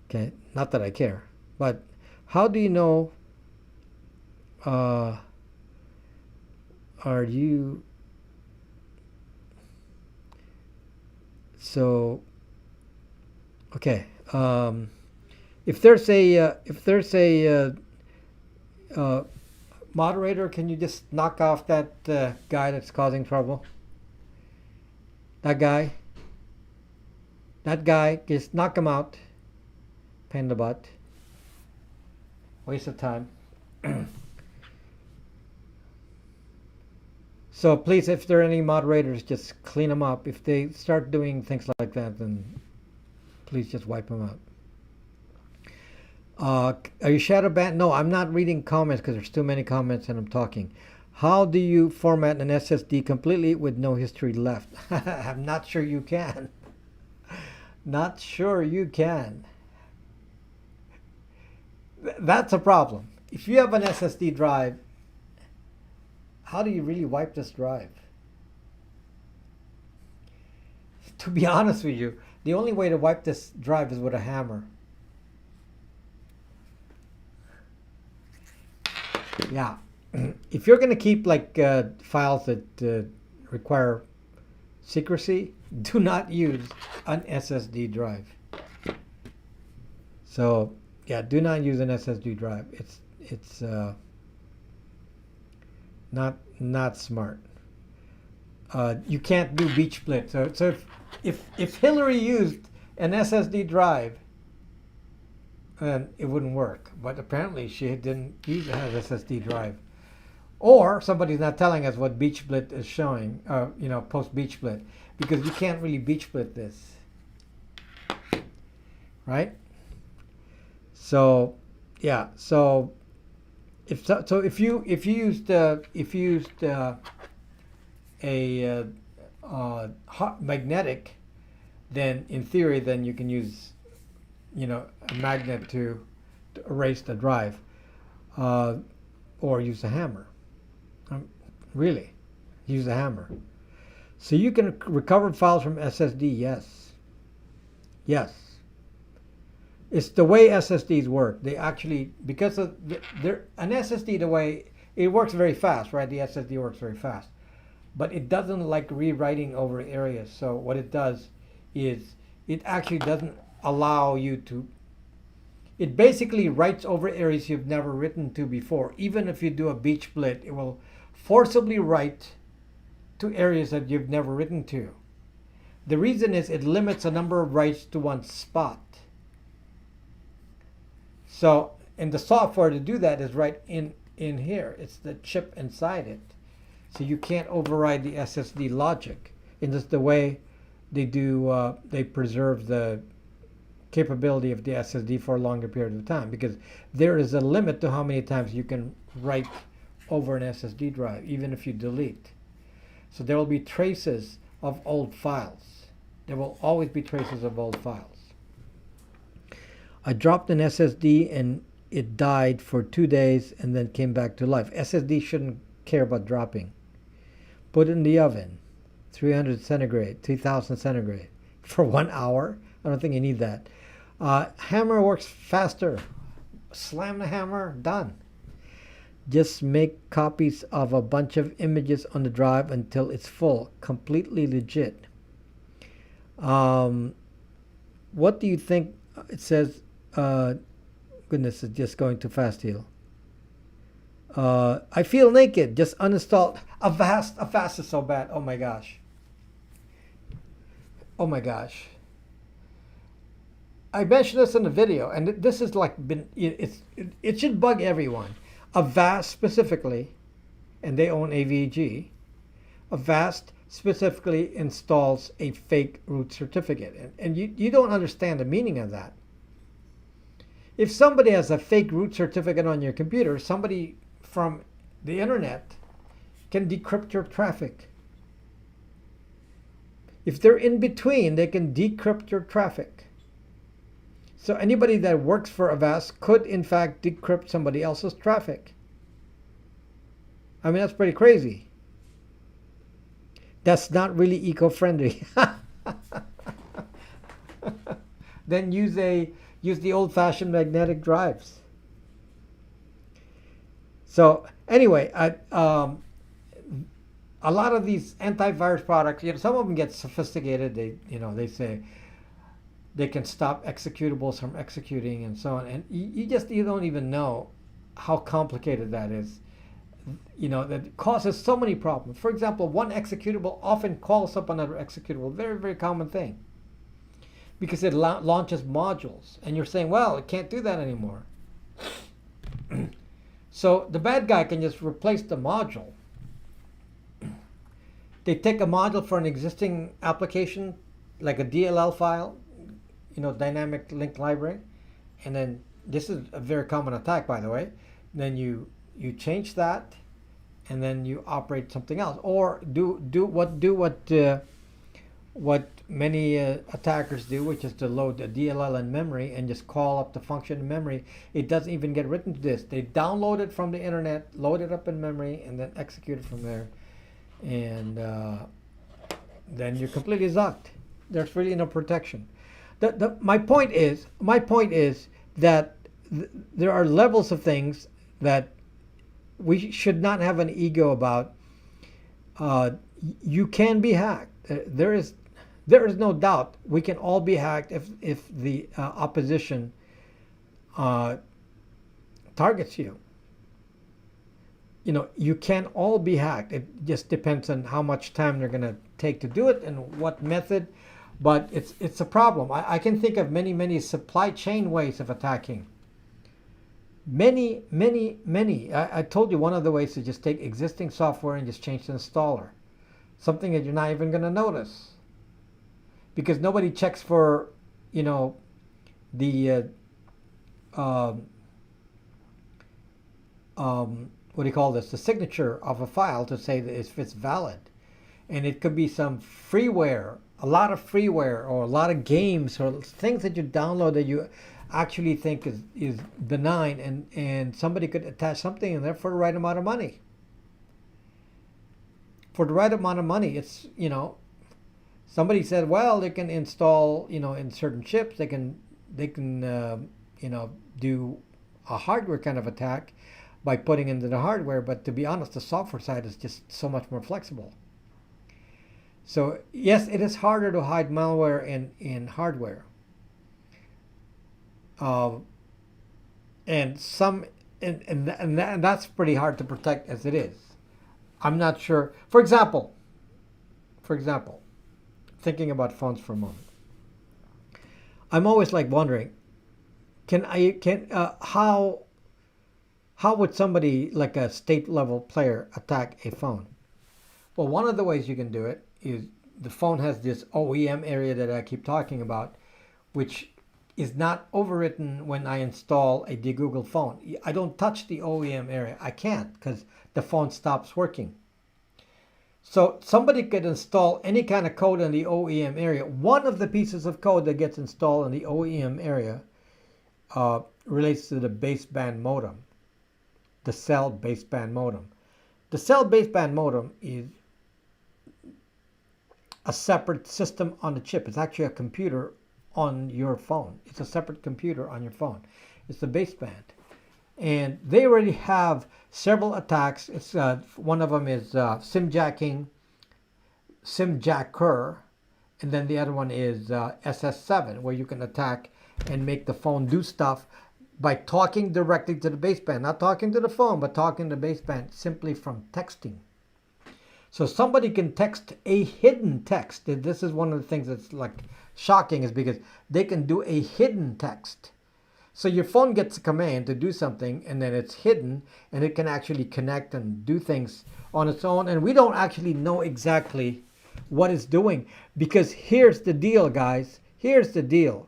Okay, not that I care, but how do you know? Are you? So, okay. If there's a moderator, can you just knock off that guy that's causing trouble? That guy, just knock him out. Pain in the butt. Waste of time. So please, if there are any moderators, just clean them up. If they start doing things like that, then please just wipe them out. Are you shadow banned? No, I'm not reading comments because there's too many comments and I'm talking. How do you format an SSD completely with no history left? I'm not sure you can. Not sure you can. That's a problem. If you have an SSD drive, how do you really wipe this drive? To be honest with you, the only way to wipe this drive is with a hammer. Yeah. If you're going to keep like files that require secrecy, do not use an SSD drive. So yeah, do not use an SSD drive. It's not smart. You can't do beach split. So if Hillary used an SSD drive, then it wouldn't work. But apparently she didn't use an SSD drive. Or somebody's not telling us what beach split is showing, post beach split, because you can't really beach split this, right? So, yeah. So if you used a hot magnetic, then in theory, then you can use a magnet to erase the drive, or use a hammer. Really, use a hammer. So you can recover files from SSD. Yes. It's the way SSDs work. They actually, because of an SSD, the way it works very fast, right? The SSD works very fast, but it doesn't like rewriting over areas. So what it does is it actually doesn't allow you to. It basically writes over areas you've never written to before. Even if you do a beach split, it will forcibly write to areas that you've never written to. The reason is it limits the number of writes to one spot. So, and the software to do that is right in here. It's the chip inside it. So you can't override the SSD logic. And that's the way they do, they preserve the capability of the SSD for a longer period of time, because there is a limit to how many times you can write over an SSD drive, even if you delete. So there will be traces of old files. There will always be traces of old files. I dropped an SSD and it died for 2 days and then came back to life. SSD shouldn't care about dropping. Put it in the oven, 300 centigrade, 3000 centigrade for 1 hour. I don't think you need that. Hammer works faster. Slam the hammer, done. Just make copies of a bunch of images on the drive until it's full. Completely legit. What do you think? It says, goodness, it's just going too fast here. I feel naked. Just uninstalled. Avast is so bad. Oh my gosh. Oh my gosh. I mentioned this in the video, and this is like it should bug everyone. Avast specifically, and they own AVG. Avast specifically installs a fake root certificate, and you don't understand the meaning of that. If somebody has a fake root certificate on your computer, somebody from the internet can decrypt your traffic. If they're in between, they can decrypt your traffic. So anybody that works for Avast could in fact decrypt somebody else's traffic. I mean, that's pretty crazy. That's not really eco-friendly. Then use the old-fashioned magnetic drives. So anyway, a lot of these antivirus products, some of them get sophisticated. They say they can stop executables from executing and so on, and you don't even know how complicated that is. That causes so many problems. For example, one executable often calls up another executable. Very, very common thing. Because it launches modules. And you're saying, well, it can't do that anymore. So the bad guy can just replace the module. They take a module for an existing application, like a DLL file, dynamic link library. And then, this is a very common attack, by the way. Then you change that, and then you operate something else, or do what many attackers do, which is to load a DLL in memory and just call up the function in memory. It doesn't even get written to disk. They download it from the internet, load it up in memory, and then execute it from there, and then you're completely zucked. There's really no protection. My point is that there are levels of things that we should not have an ego about. You can be hacked. There is no doubt we can all be hacked if the opposition targets you. You can all be hacked. It just depends on how much time they're going to take to do it and what method. But it's a problem. I can think of many supply chain ways of attacking. Many. I told you one of the ways to just take existing software and just change the installer. Something that you're not even going to notice. Because nobody checks for, the what do you call this? The signature of a file to say that if it's valid. And it could be some freeware, a lot of freeware, or a lot of games, or things that you download that you actually think is benign, and somebody could attach something in there for the right amount of money. For the right amount of money, it's, somebody said, well, they can install, in certain chips, they can do a hardware kind of attack by putting into the hardware. But to be honest, the software side is just so much more flexible. So yes, it is harder to hide malware in hardware. And that's pretty hard to protect as it is. I'm not sure. For example, thinking about phones for a moment, I'm always wondering, how would somebody like a state level player attack a phone? Well, one of the ways you can do it is the phone has this OEM area that I keep talking about, which is not overwritten when I install a Google phone. I don't touch the OEM area. I can't, because the phone stops working. So somebody could install any kind of code in the OEM area. One of the pieces of code that gets installed in the OEM area relates to the baseband modem, the cell baseband modem. The cell baseband modem is a separate system on the chip. It's actually a computer on your phone. It's a separate computer on your phone. It's the baseband. And they already have several attacks. It's one of them is simjacker, and then the other one is SS7, where you can attack and make the phone do stuff by talking directly to the baseband, not talking to the phone, but talking to the baseband simply from texting. So somebody can text a hidden text. This is one of the things that's like shocking, is because they can do a hidden text. So your phone gets a command to do something, and then it's hidden, and it can actually connect and do things on its own. And we don't actually know exactly what it's doing, because here's the deal, guys. Here's the deal.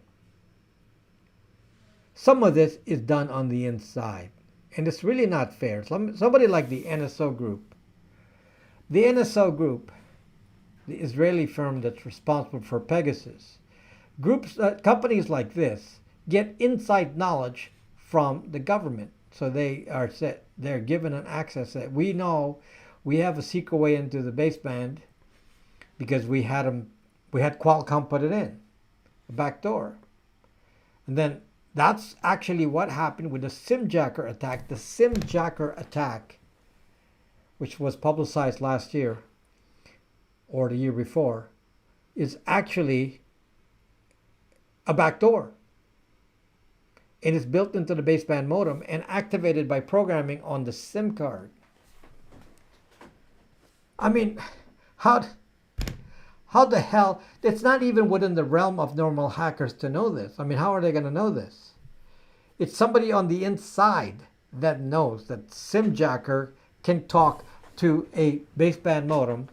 Some of this is done on the inside, and it's really not fair. Somebody like the NSO Group. The NSO Group, the Israeli firm that's responsible for Pegasus, companies like this get inside knowledge from the government. So they're given an access that we know we have a secret way into the baseband because we had Qualcomm put it in, a back door. And then that's actually what happened with the SimJacker attack. The SimJacker attack, which was publicized last year or the year before, is actually a backdoor. It is built into the baseband modem and activated by programming on the SIM card. I mean, how the hell? It's not even within the realm of normal hackers to know this. I mean, how are they going to know this? It's somebody on the inside that knows that SimJacker can talk to a baseband modem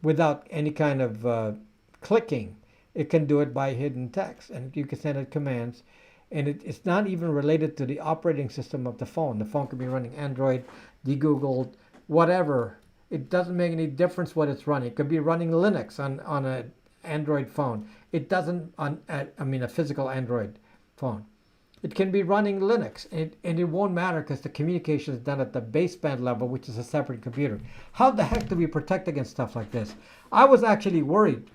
without any kind of clicking. It can do it by hidden text, and you can send it commands, and it's not even related to the operating system of the phone. The phone could be running Android, de-Googled, whatever. It doesn't make any difference what it's running. It could be running Linux on an Android phone. It doesn't, a physical Android phone. It can be running Linux, and it won't matter because the communication is done at the baseband level, which is a separate computer. How the heck do we protect against stuff like this? I was actually worried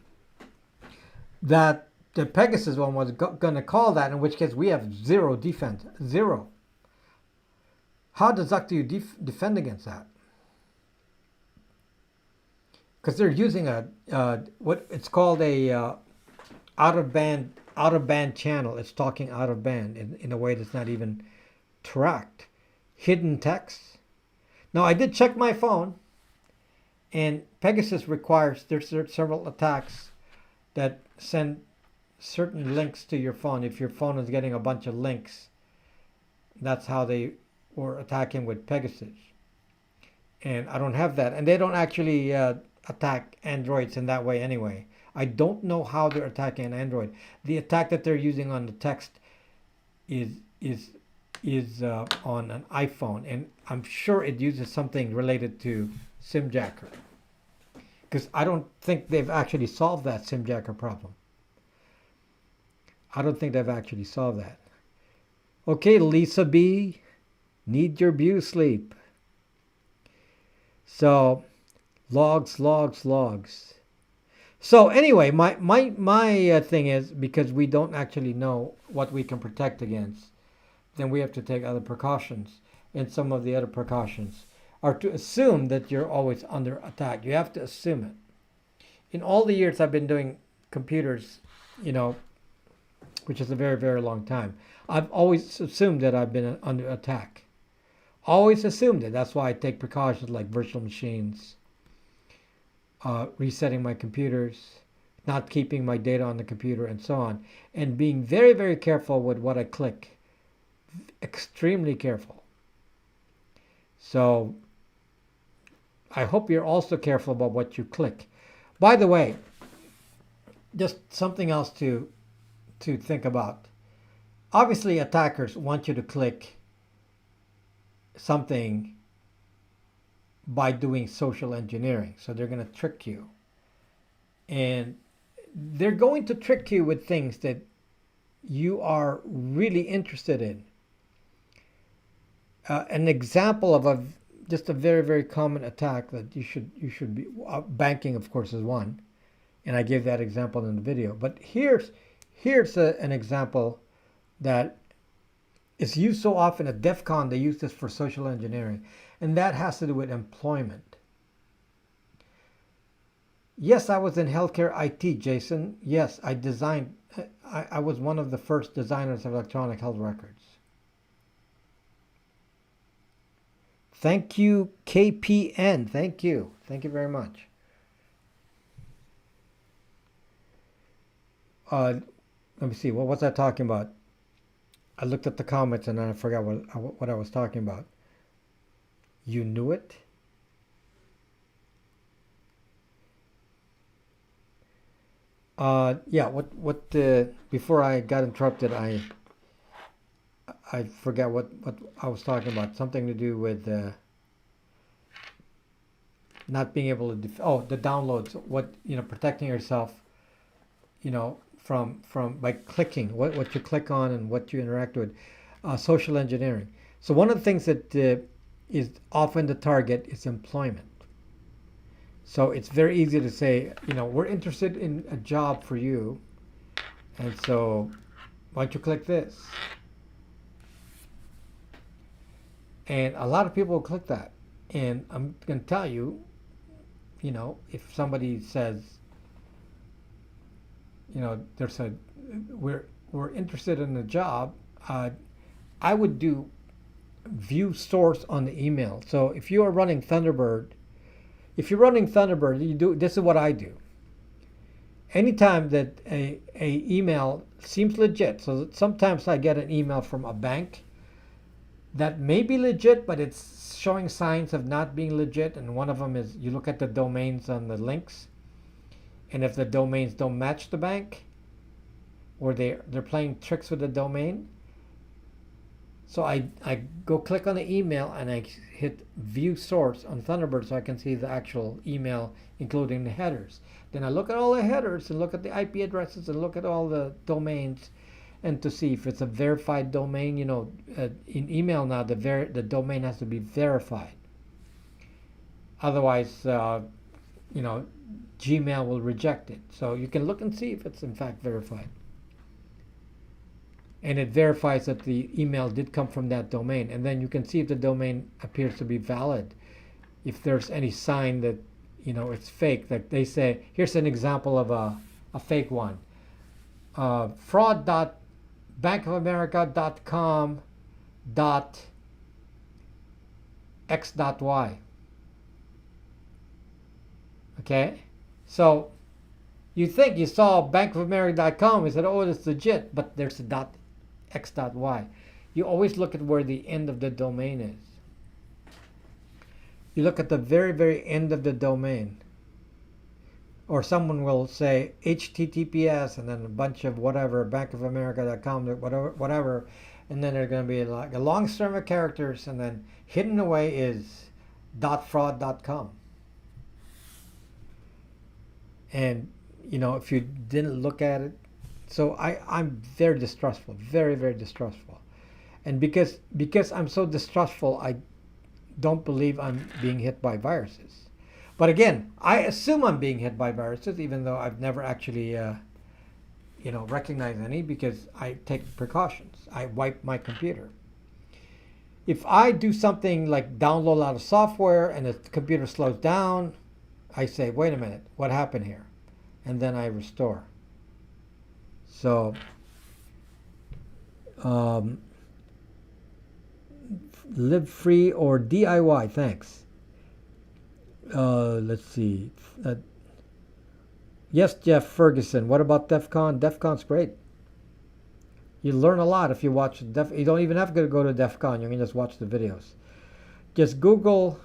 that the Pegasus one was going to call that, in which case we have zero defense. Zero. How the Zuck do you defend against that? Because they're using what it's called a out of band channel. It's talking out of band in a way that's not even tracked. Hidden text. Now I did check my phone, and Pegasus requires there's several attacks that send certain links to your phone. If your phone is getting a bunch of links, that's how they were attacking with Pegasus. And I don't have that. And they don't actually attack Androids in that way anyway. I don't know how they're attacking an Android. The attack that they're using on the text is on an iPhone, and I'm sure it uses something related to SimJacker, because I don't think they've actually solved that SimJacker problem. I don't think they've actually solved that. Okay, Lisa B, need your Bew sleep. So, logs. So anyway, my thing is, because we don't actually know what we can protect against, then we have to take other precautions. And some of the other precautions are to assume that you're always under attack. You have to assume it. In all the years I've been doing computers, which is a very, very long time, I've always assumed that I've been under attack. Always assumed it. That's why I take precautions like virtual machines, resetting my computers, not keeping my data on the computer, and so on. And being very, very careful with what I click. Extremely careful. So I hope you're also careful about what you click. By the way, just something else to think about. Obviously, attackers want you to click something by doing social engineering. So they're going to trick you. And they're going to trick you with things that you are really interested in. An example of just a very, very common attack that you should be, banking of course is one, and I gave that example in the video. But here's an example that is used so often at DEF CON. They use this for social engineering, and that has to do with employment. Yes, I was in healthcare IT, Jason. Yes, I designed I was one of the first designers of electronic health records. Thank you, KPN. Thank you. Thank you very much. Let me see. What was I talking about? I looked at the comments and then I forgot what I was talking about. You knew it? Yeah. Before I got interrupted, I forgot what I was talking about. Something to do with not being able to the downloads. Protecting yourself. From by clicking what you click on and what you interact with. Social engineering. So one of the things that is often the target is employment. So it's very easy to say, we're interested in a job for you, and so why don't you click this? And a lot of people will click that. And I'm going to tell you, if somebody says, there's we're interested in a job, I would do view source on the email. So if you are running Thunderbird, this is what I do. Anytime that a email seems legit, so sometimes I get an email from a bank that may be legit, but it's showing signs of not being legit. And one of them is you look at the domains on the links, and if the domains don't match the bank, or they're playing tricks with the domain, so I go click on the email and I hit view source on Thunderbird so I can see the actual email, including the headers. Then I look at all the headers and look at the IP addresses and look at all the domains, and to see if it's a verified domain. In email now, the domain has to be verified. Otherwise, Gmail will reject it. So you can look and see if it's in fact verified. And it verifies that the email did come from that domain. And then you can see if the domain appears to be valid. If there's any sign that, it's fake, like they say, here's an example of a fake one. fraud.bankofamerica.com.x.y. Okay? So you think you saw bankofamerica.com and said, oh, it's legit, but there's a .x.y. You always look at where the end of the domain is. You look at the very, very end of the domain. Or someone will say HTTPS and then a bunch of whatever, bankofamerica.com, whatever, and then they're going to be like a long string of characters, and then hidden away is .fraud.com. And, if you didn't look at it, so I'm very distrustful, very, very distrustful. And because I'm so distrustful, I don't believe I'm being hit by viruses. But again, I assume I'm being hit by viruses, even though I've never actually, recognized any, because I take precautions. I wipe my computer. If I do something like download a lot of software and the computer slows down, I say, wait a minute, what happened here? And then I restore. So, live free or DIY, thanks. Let's see. Yes, Jeff Ferguson. What about DEF CON? DEF CON's great. You learn a lot if you watch you don't even have to go to DEF CON. You can just watch the videos. Just Google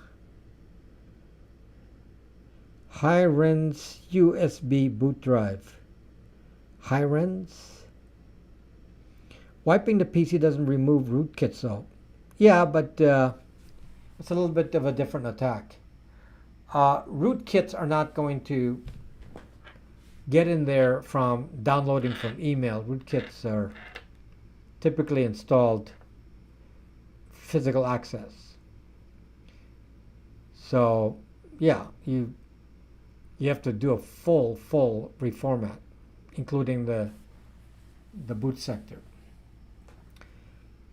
Hi-Rens USB boot drive. Hi-Rens? Wiping the PC doesn't remove rootkits though. Yeah, but it's a little bit of a different attack. Rootkits are not going to get in there from downloading from email. Rootkits are typically installed physical access. So yeah, you have to do a full reformat, including the boot sector.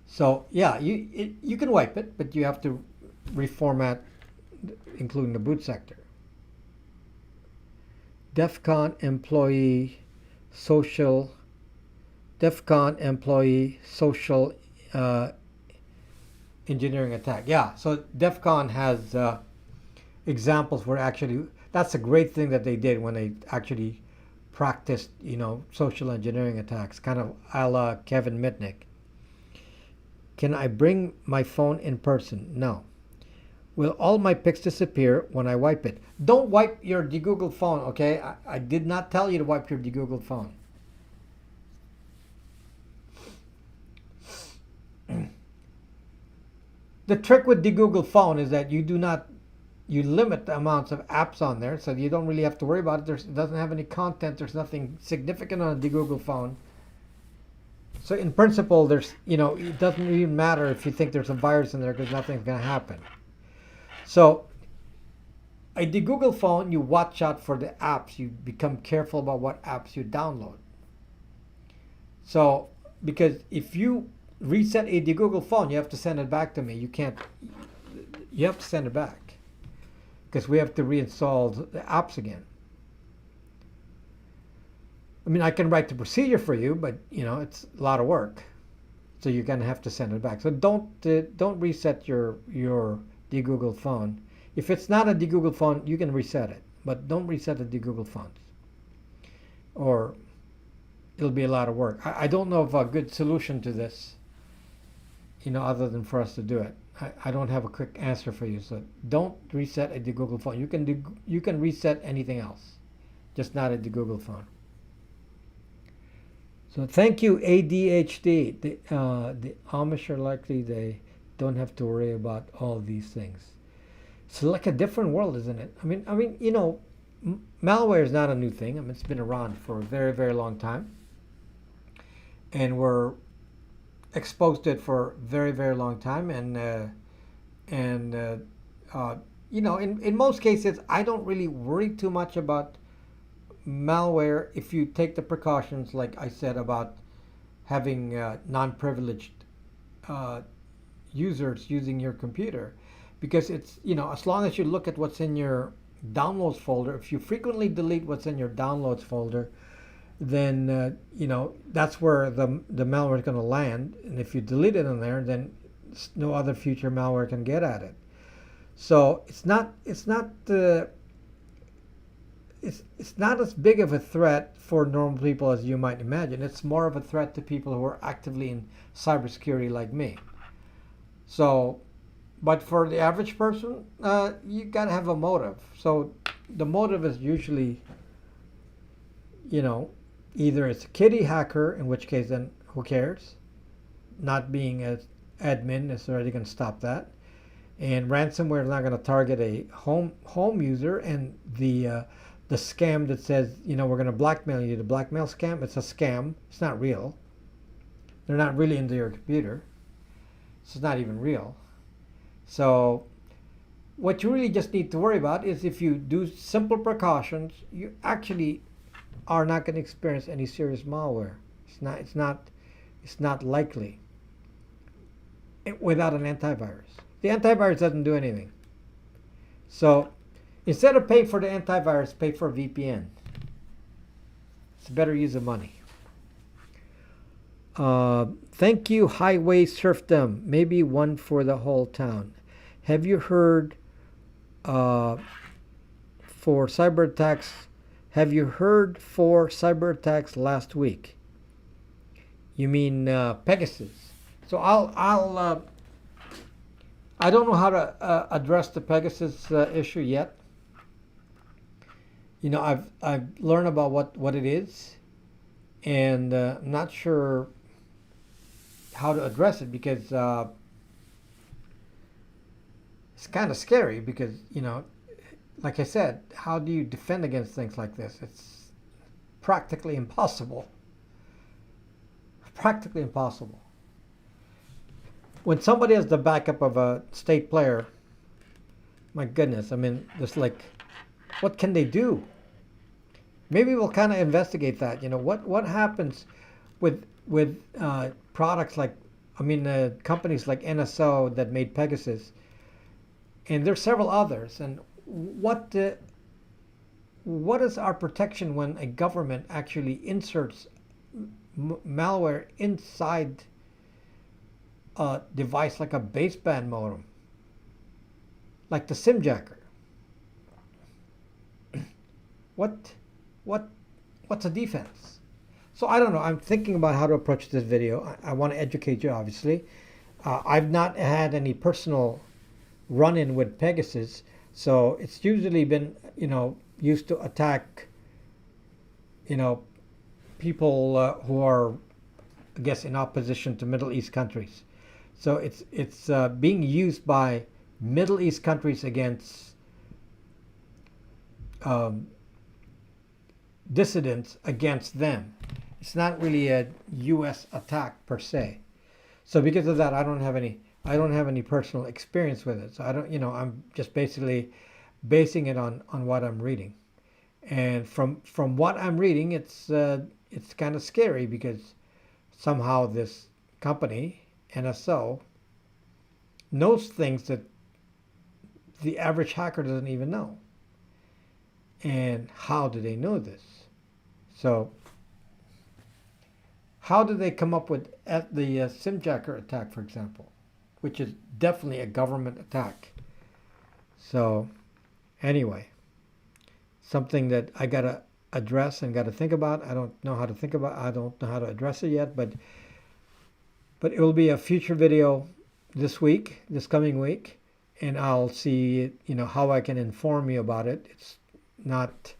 So yeah, you can wipe it, but you have to reformat, including the boot sector. DEF CON employee social DEF CON employee social uh, engineering attack. Yeah, so DEF CON has examples where actually that's a great thing that they did when they actually practiced, social engineering attacks, kind of a la Kevin Mitnick. Can I bring my phone in person? No. Will all my pics disappear when I wipe it? Don't wipe your de-Googled phone, okay? I did not tell you to wipe your de-Googled phone. The trick with de-Googled phone is that you limit the amounts of apps on there, so you don't really have to worry about it. It doesn't have any content. There's nothing significant on a de-Googled phone. So in principle, it doesn't even matter if you think there's a virus in there because nothing's going to happen. So a de-Googled phone, you watch out for the apps. You become careful about what apps you download. So because if you reset a de-Googled phone, you have to send it back to me. You have to send it back because we have to reinstall the apps again. I mean, I can write the procedure for you, but it's a lot of work. So you're gonna have to send it back. So don't reset your de-Googled phone. If it's not a de-Googled phone, you can reset it, but don't reset the de-Googled phones, or it'll be a lot of work. I don't know of a good solution to this, other than for us to do it. I don't have a quick answer for you. So don't reset a de-Googled phone. You can reset anything else, just not a de-Googled phone. So thank you, ADHD. The Amish are likely they don't have to worry about all these things. It's like a different world, isn't it? I mean, malware is not a new thing. I mean, it's been around for a very, very long time, and we're exposed to it for a very, very long time. In most cases, I don't really worry too much about malware if you take the precautions, like I said, about having non-privileged users using your computer, because it's as long as you look at what's in your downloads folder, if you frequently delete what's in your downloads folder, then that's where the malware is going to land, and if you delete it in there, then no other future malware can get at it. So it's not as big of a threat for normal people as you might imagine. It's more of a threat to people who are actively in cybersecurity like me. So, but for the average person, you got to have a motive. So the motive is usually, either it's a kiddie hacker, in which case then who cares? Not being an admin is already going to stop that. And ransomware is not going to target a home user, and the scam that says, we're going to blackmail you, the blackmail scam, it's a scam. It's not real. They're not really into your computer. So it's not even real. So what you really just need to worry about is if you do simple precautions, you actually are not going to experience any serious malware. It's not likely without an antivirus. The antivirus doesn't do anything. So instead of paying for the antivirus, pay for a VPN. It's a better use of money. Thank you, Highway Serfdom. Maybe one for the whole town. Have you heard for cyber attacks? Have you heard for cyber attacks last week? You mean Pegasus? So I don't know how to address the Pegasus issue yet. I've learned about what it is, and I'm not sure how to address it, because it's kind of scary, because like I said, how do you defend against things like this? It's practically impossible. Practically impossible. When somebody has the backup of a state player, my goodness, there's what can they do? Maybe we'll kind of investigate that. What happens with products like, companies like NSO that made Pegasus, and there's several others. And what is our protection when a government actually inserts malware inside a device like a baseband modem, like the SIMjacker. What, what, what's a defense? So I don't know. I'm thinking about how to approach this video. I want to educate you, obviously. I've not had any personal run-in with Pegasus, so it's usually been, used to attack, people who are, I guess, in opposition to Middle East countries. So it's being used by Middle East countries against dissidents against them. It's not really a U.S. attack per se. So because of that, I don't have any personal experience with it. So I don't, I'm just basically basing it on what I'm reading. And from what I'm reading, it's kind of scary because somehow this company, NSO, knows things that the average hacker doesn't even know. And how do they know this? So how did they come up with the SIMjacker attack, for example, which is definitely a government attack? So anyway, something that I got to address and got to think about. I don't know how to address it yet, but it will be a future video this coming week, and I'll see, how I can inform you about it. It's not,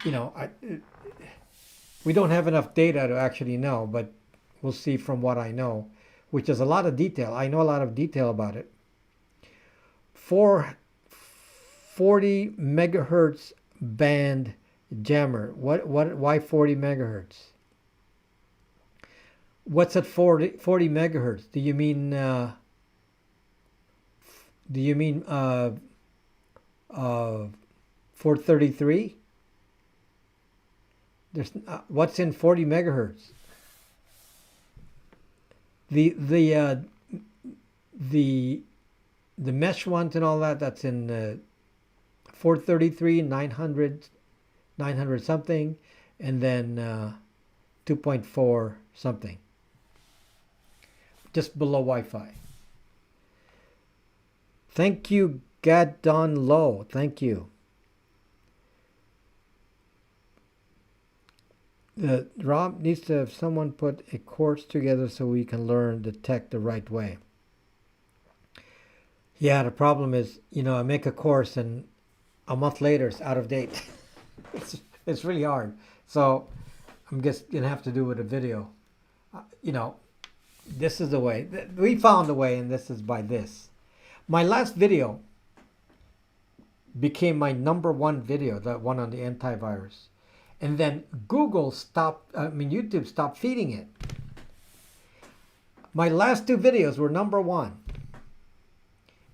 we don't have enough data to actually know, but we'll see from what I know, which is a lot of detail. I know a lot of detail about it. 40 megahertz band jammer. Why 40 megahertz? What's at 40 megahertz? Do you mean 433? There's what's in 40 megahertz? The mesh ones and all that, that's in 433, 900 something, and then 2.4 something, just below Wi-Fi. Thank you, Gadon Low. Thank you. Rob needs to have someone put a course together so we can learn the tech the right way. Yeah, the problem is, I make a course and a month later it's out of date. It's really hard. So I'm just going to have to do it with a video. This is the way. We found a way, and this is by this. My last video became my #1 video, that one on the antivirus. And then YouTube stopped feeding it. My last 2 videos were #1.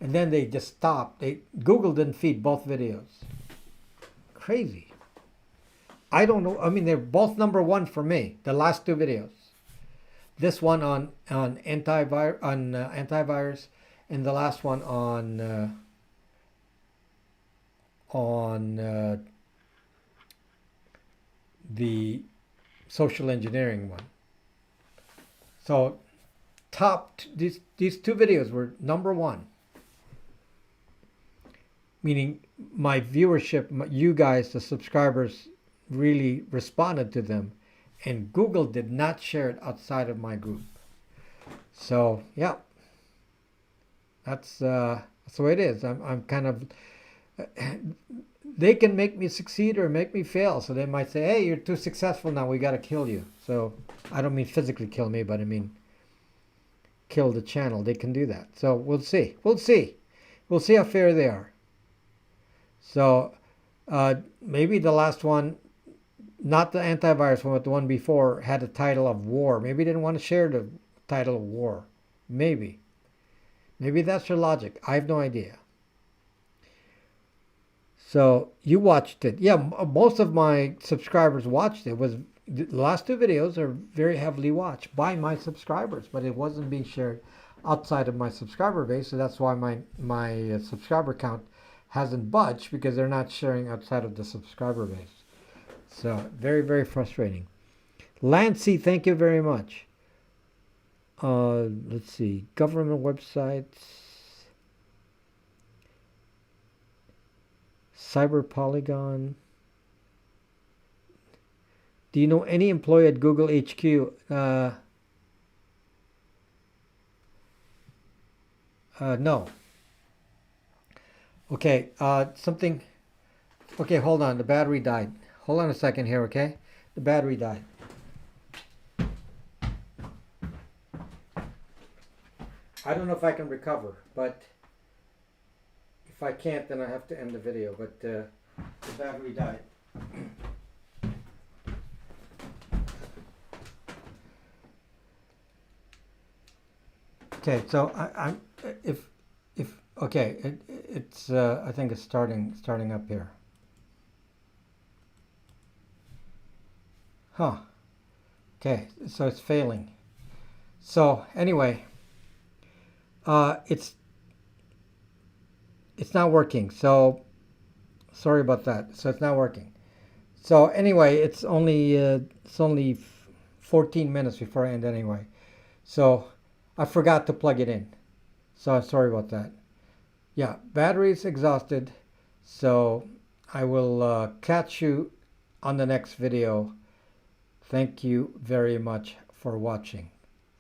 And then they just stopped. Google didn't feed both videos. Crazy. I don't know. I mean, they're both #1 for me, the last 2 videos. This one on antivirus, and the last one on the social engineering one. So these 2 videos were #1, meaning my viewership, you guys, the subscribers, really responded to them, and Google did not share it outside of my group. So yeah, that's the way it is. I'm kind of, they can make me succeed or make me fail. So they might say, hey, you're too successful now, we got to kill you. So I don't mean physically kill me, but I mean kill the channel. They can do that. So we'll see how fair they are. So maybe the last one, not the antivirus one, but the one before, had a title of war. Maybe they didn't want to share the title of war. Maybe that's their logic. I have no idea. So you watched it. Yeah, most of my subscribers watched it. The last 2 videos are very heavily watched by my subscribers, but it wasn't being shared outside of my subscriber base. So that's why my subscriber count hasn't budged, because they're not sharing outside of the subscriber base. So very, very frustrating. Lancy, thank you very much. Let's see. Government websites. Cyber Polygon. Do you know any employee at Google HQ? No. Okay, something. Okay, hold on. The battery died. Hold on a second here, okay? The battery died. I don't know if I can recover, but if I can't, then I have to end the video. But the battery died. Okay, so I'm if okay, it's I think it's starting up here. Huh. Okay, so it's failing. So anyway, it's not working. So sorry about that. So it's not working. So anyway, it's only 14 minutes before I end anyway. So I forgot to plug it in. So I'm sorry about that. Yeah, battery's exhausted. So I will catch you on the next video. Thank you very much for watching.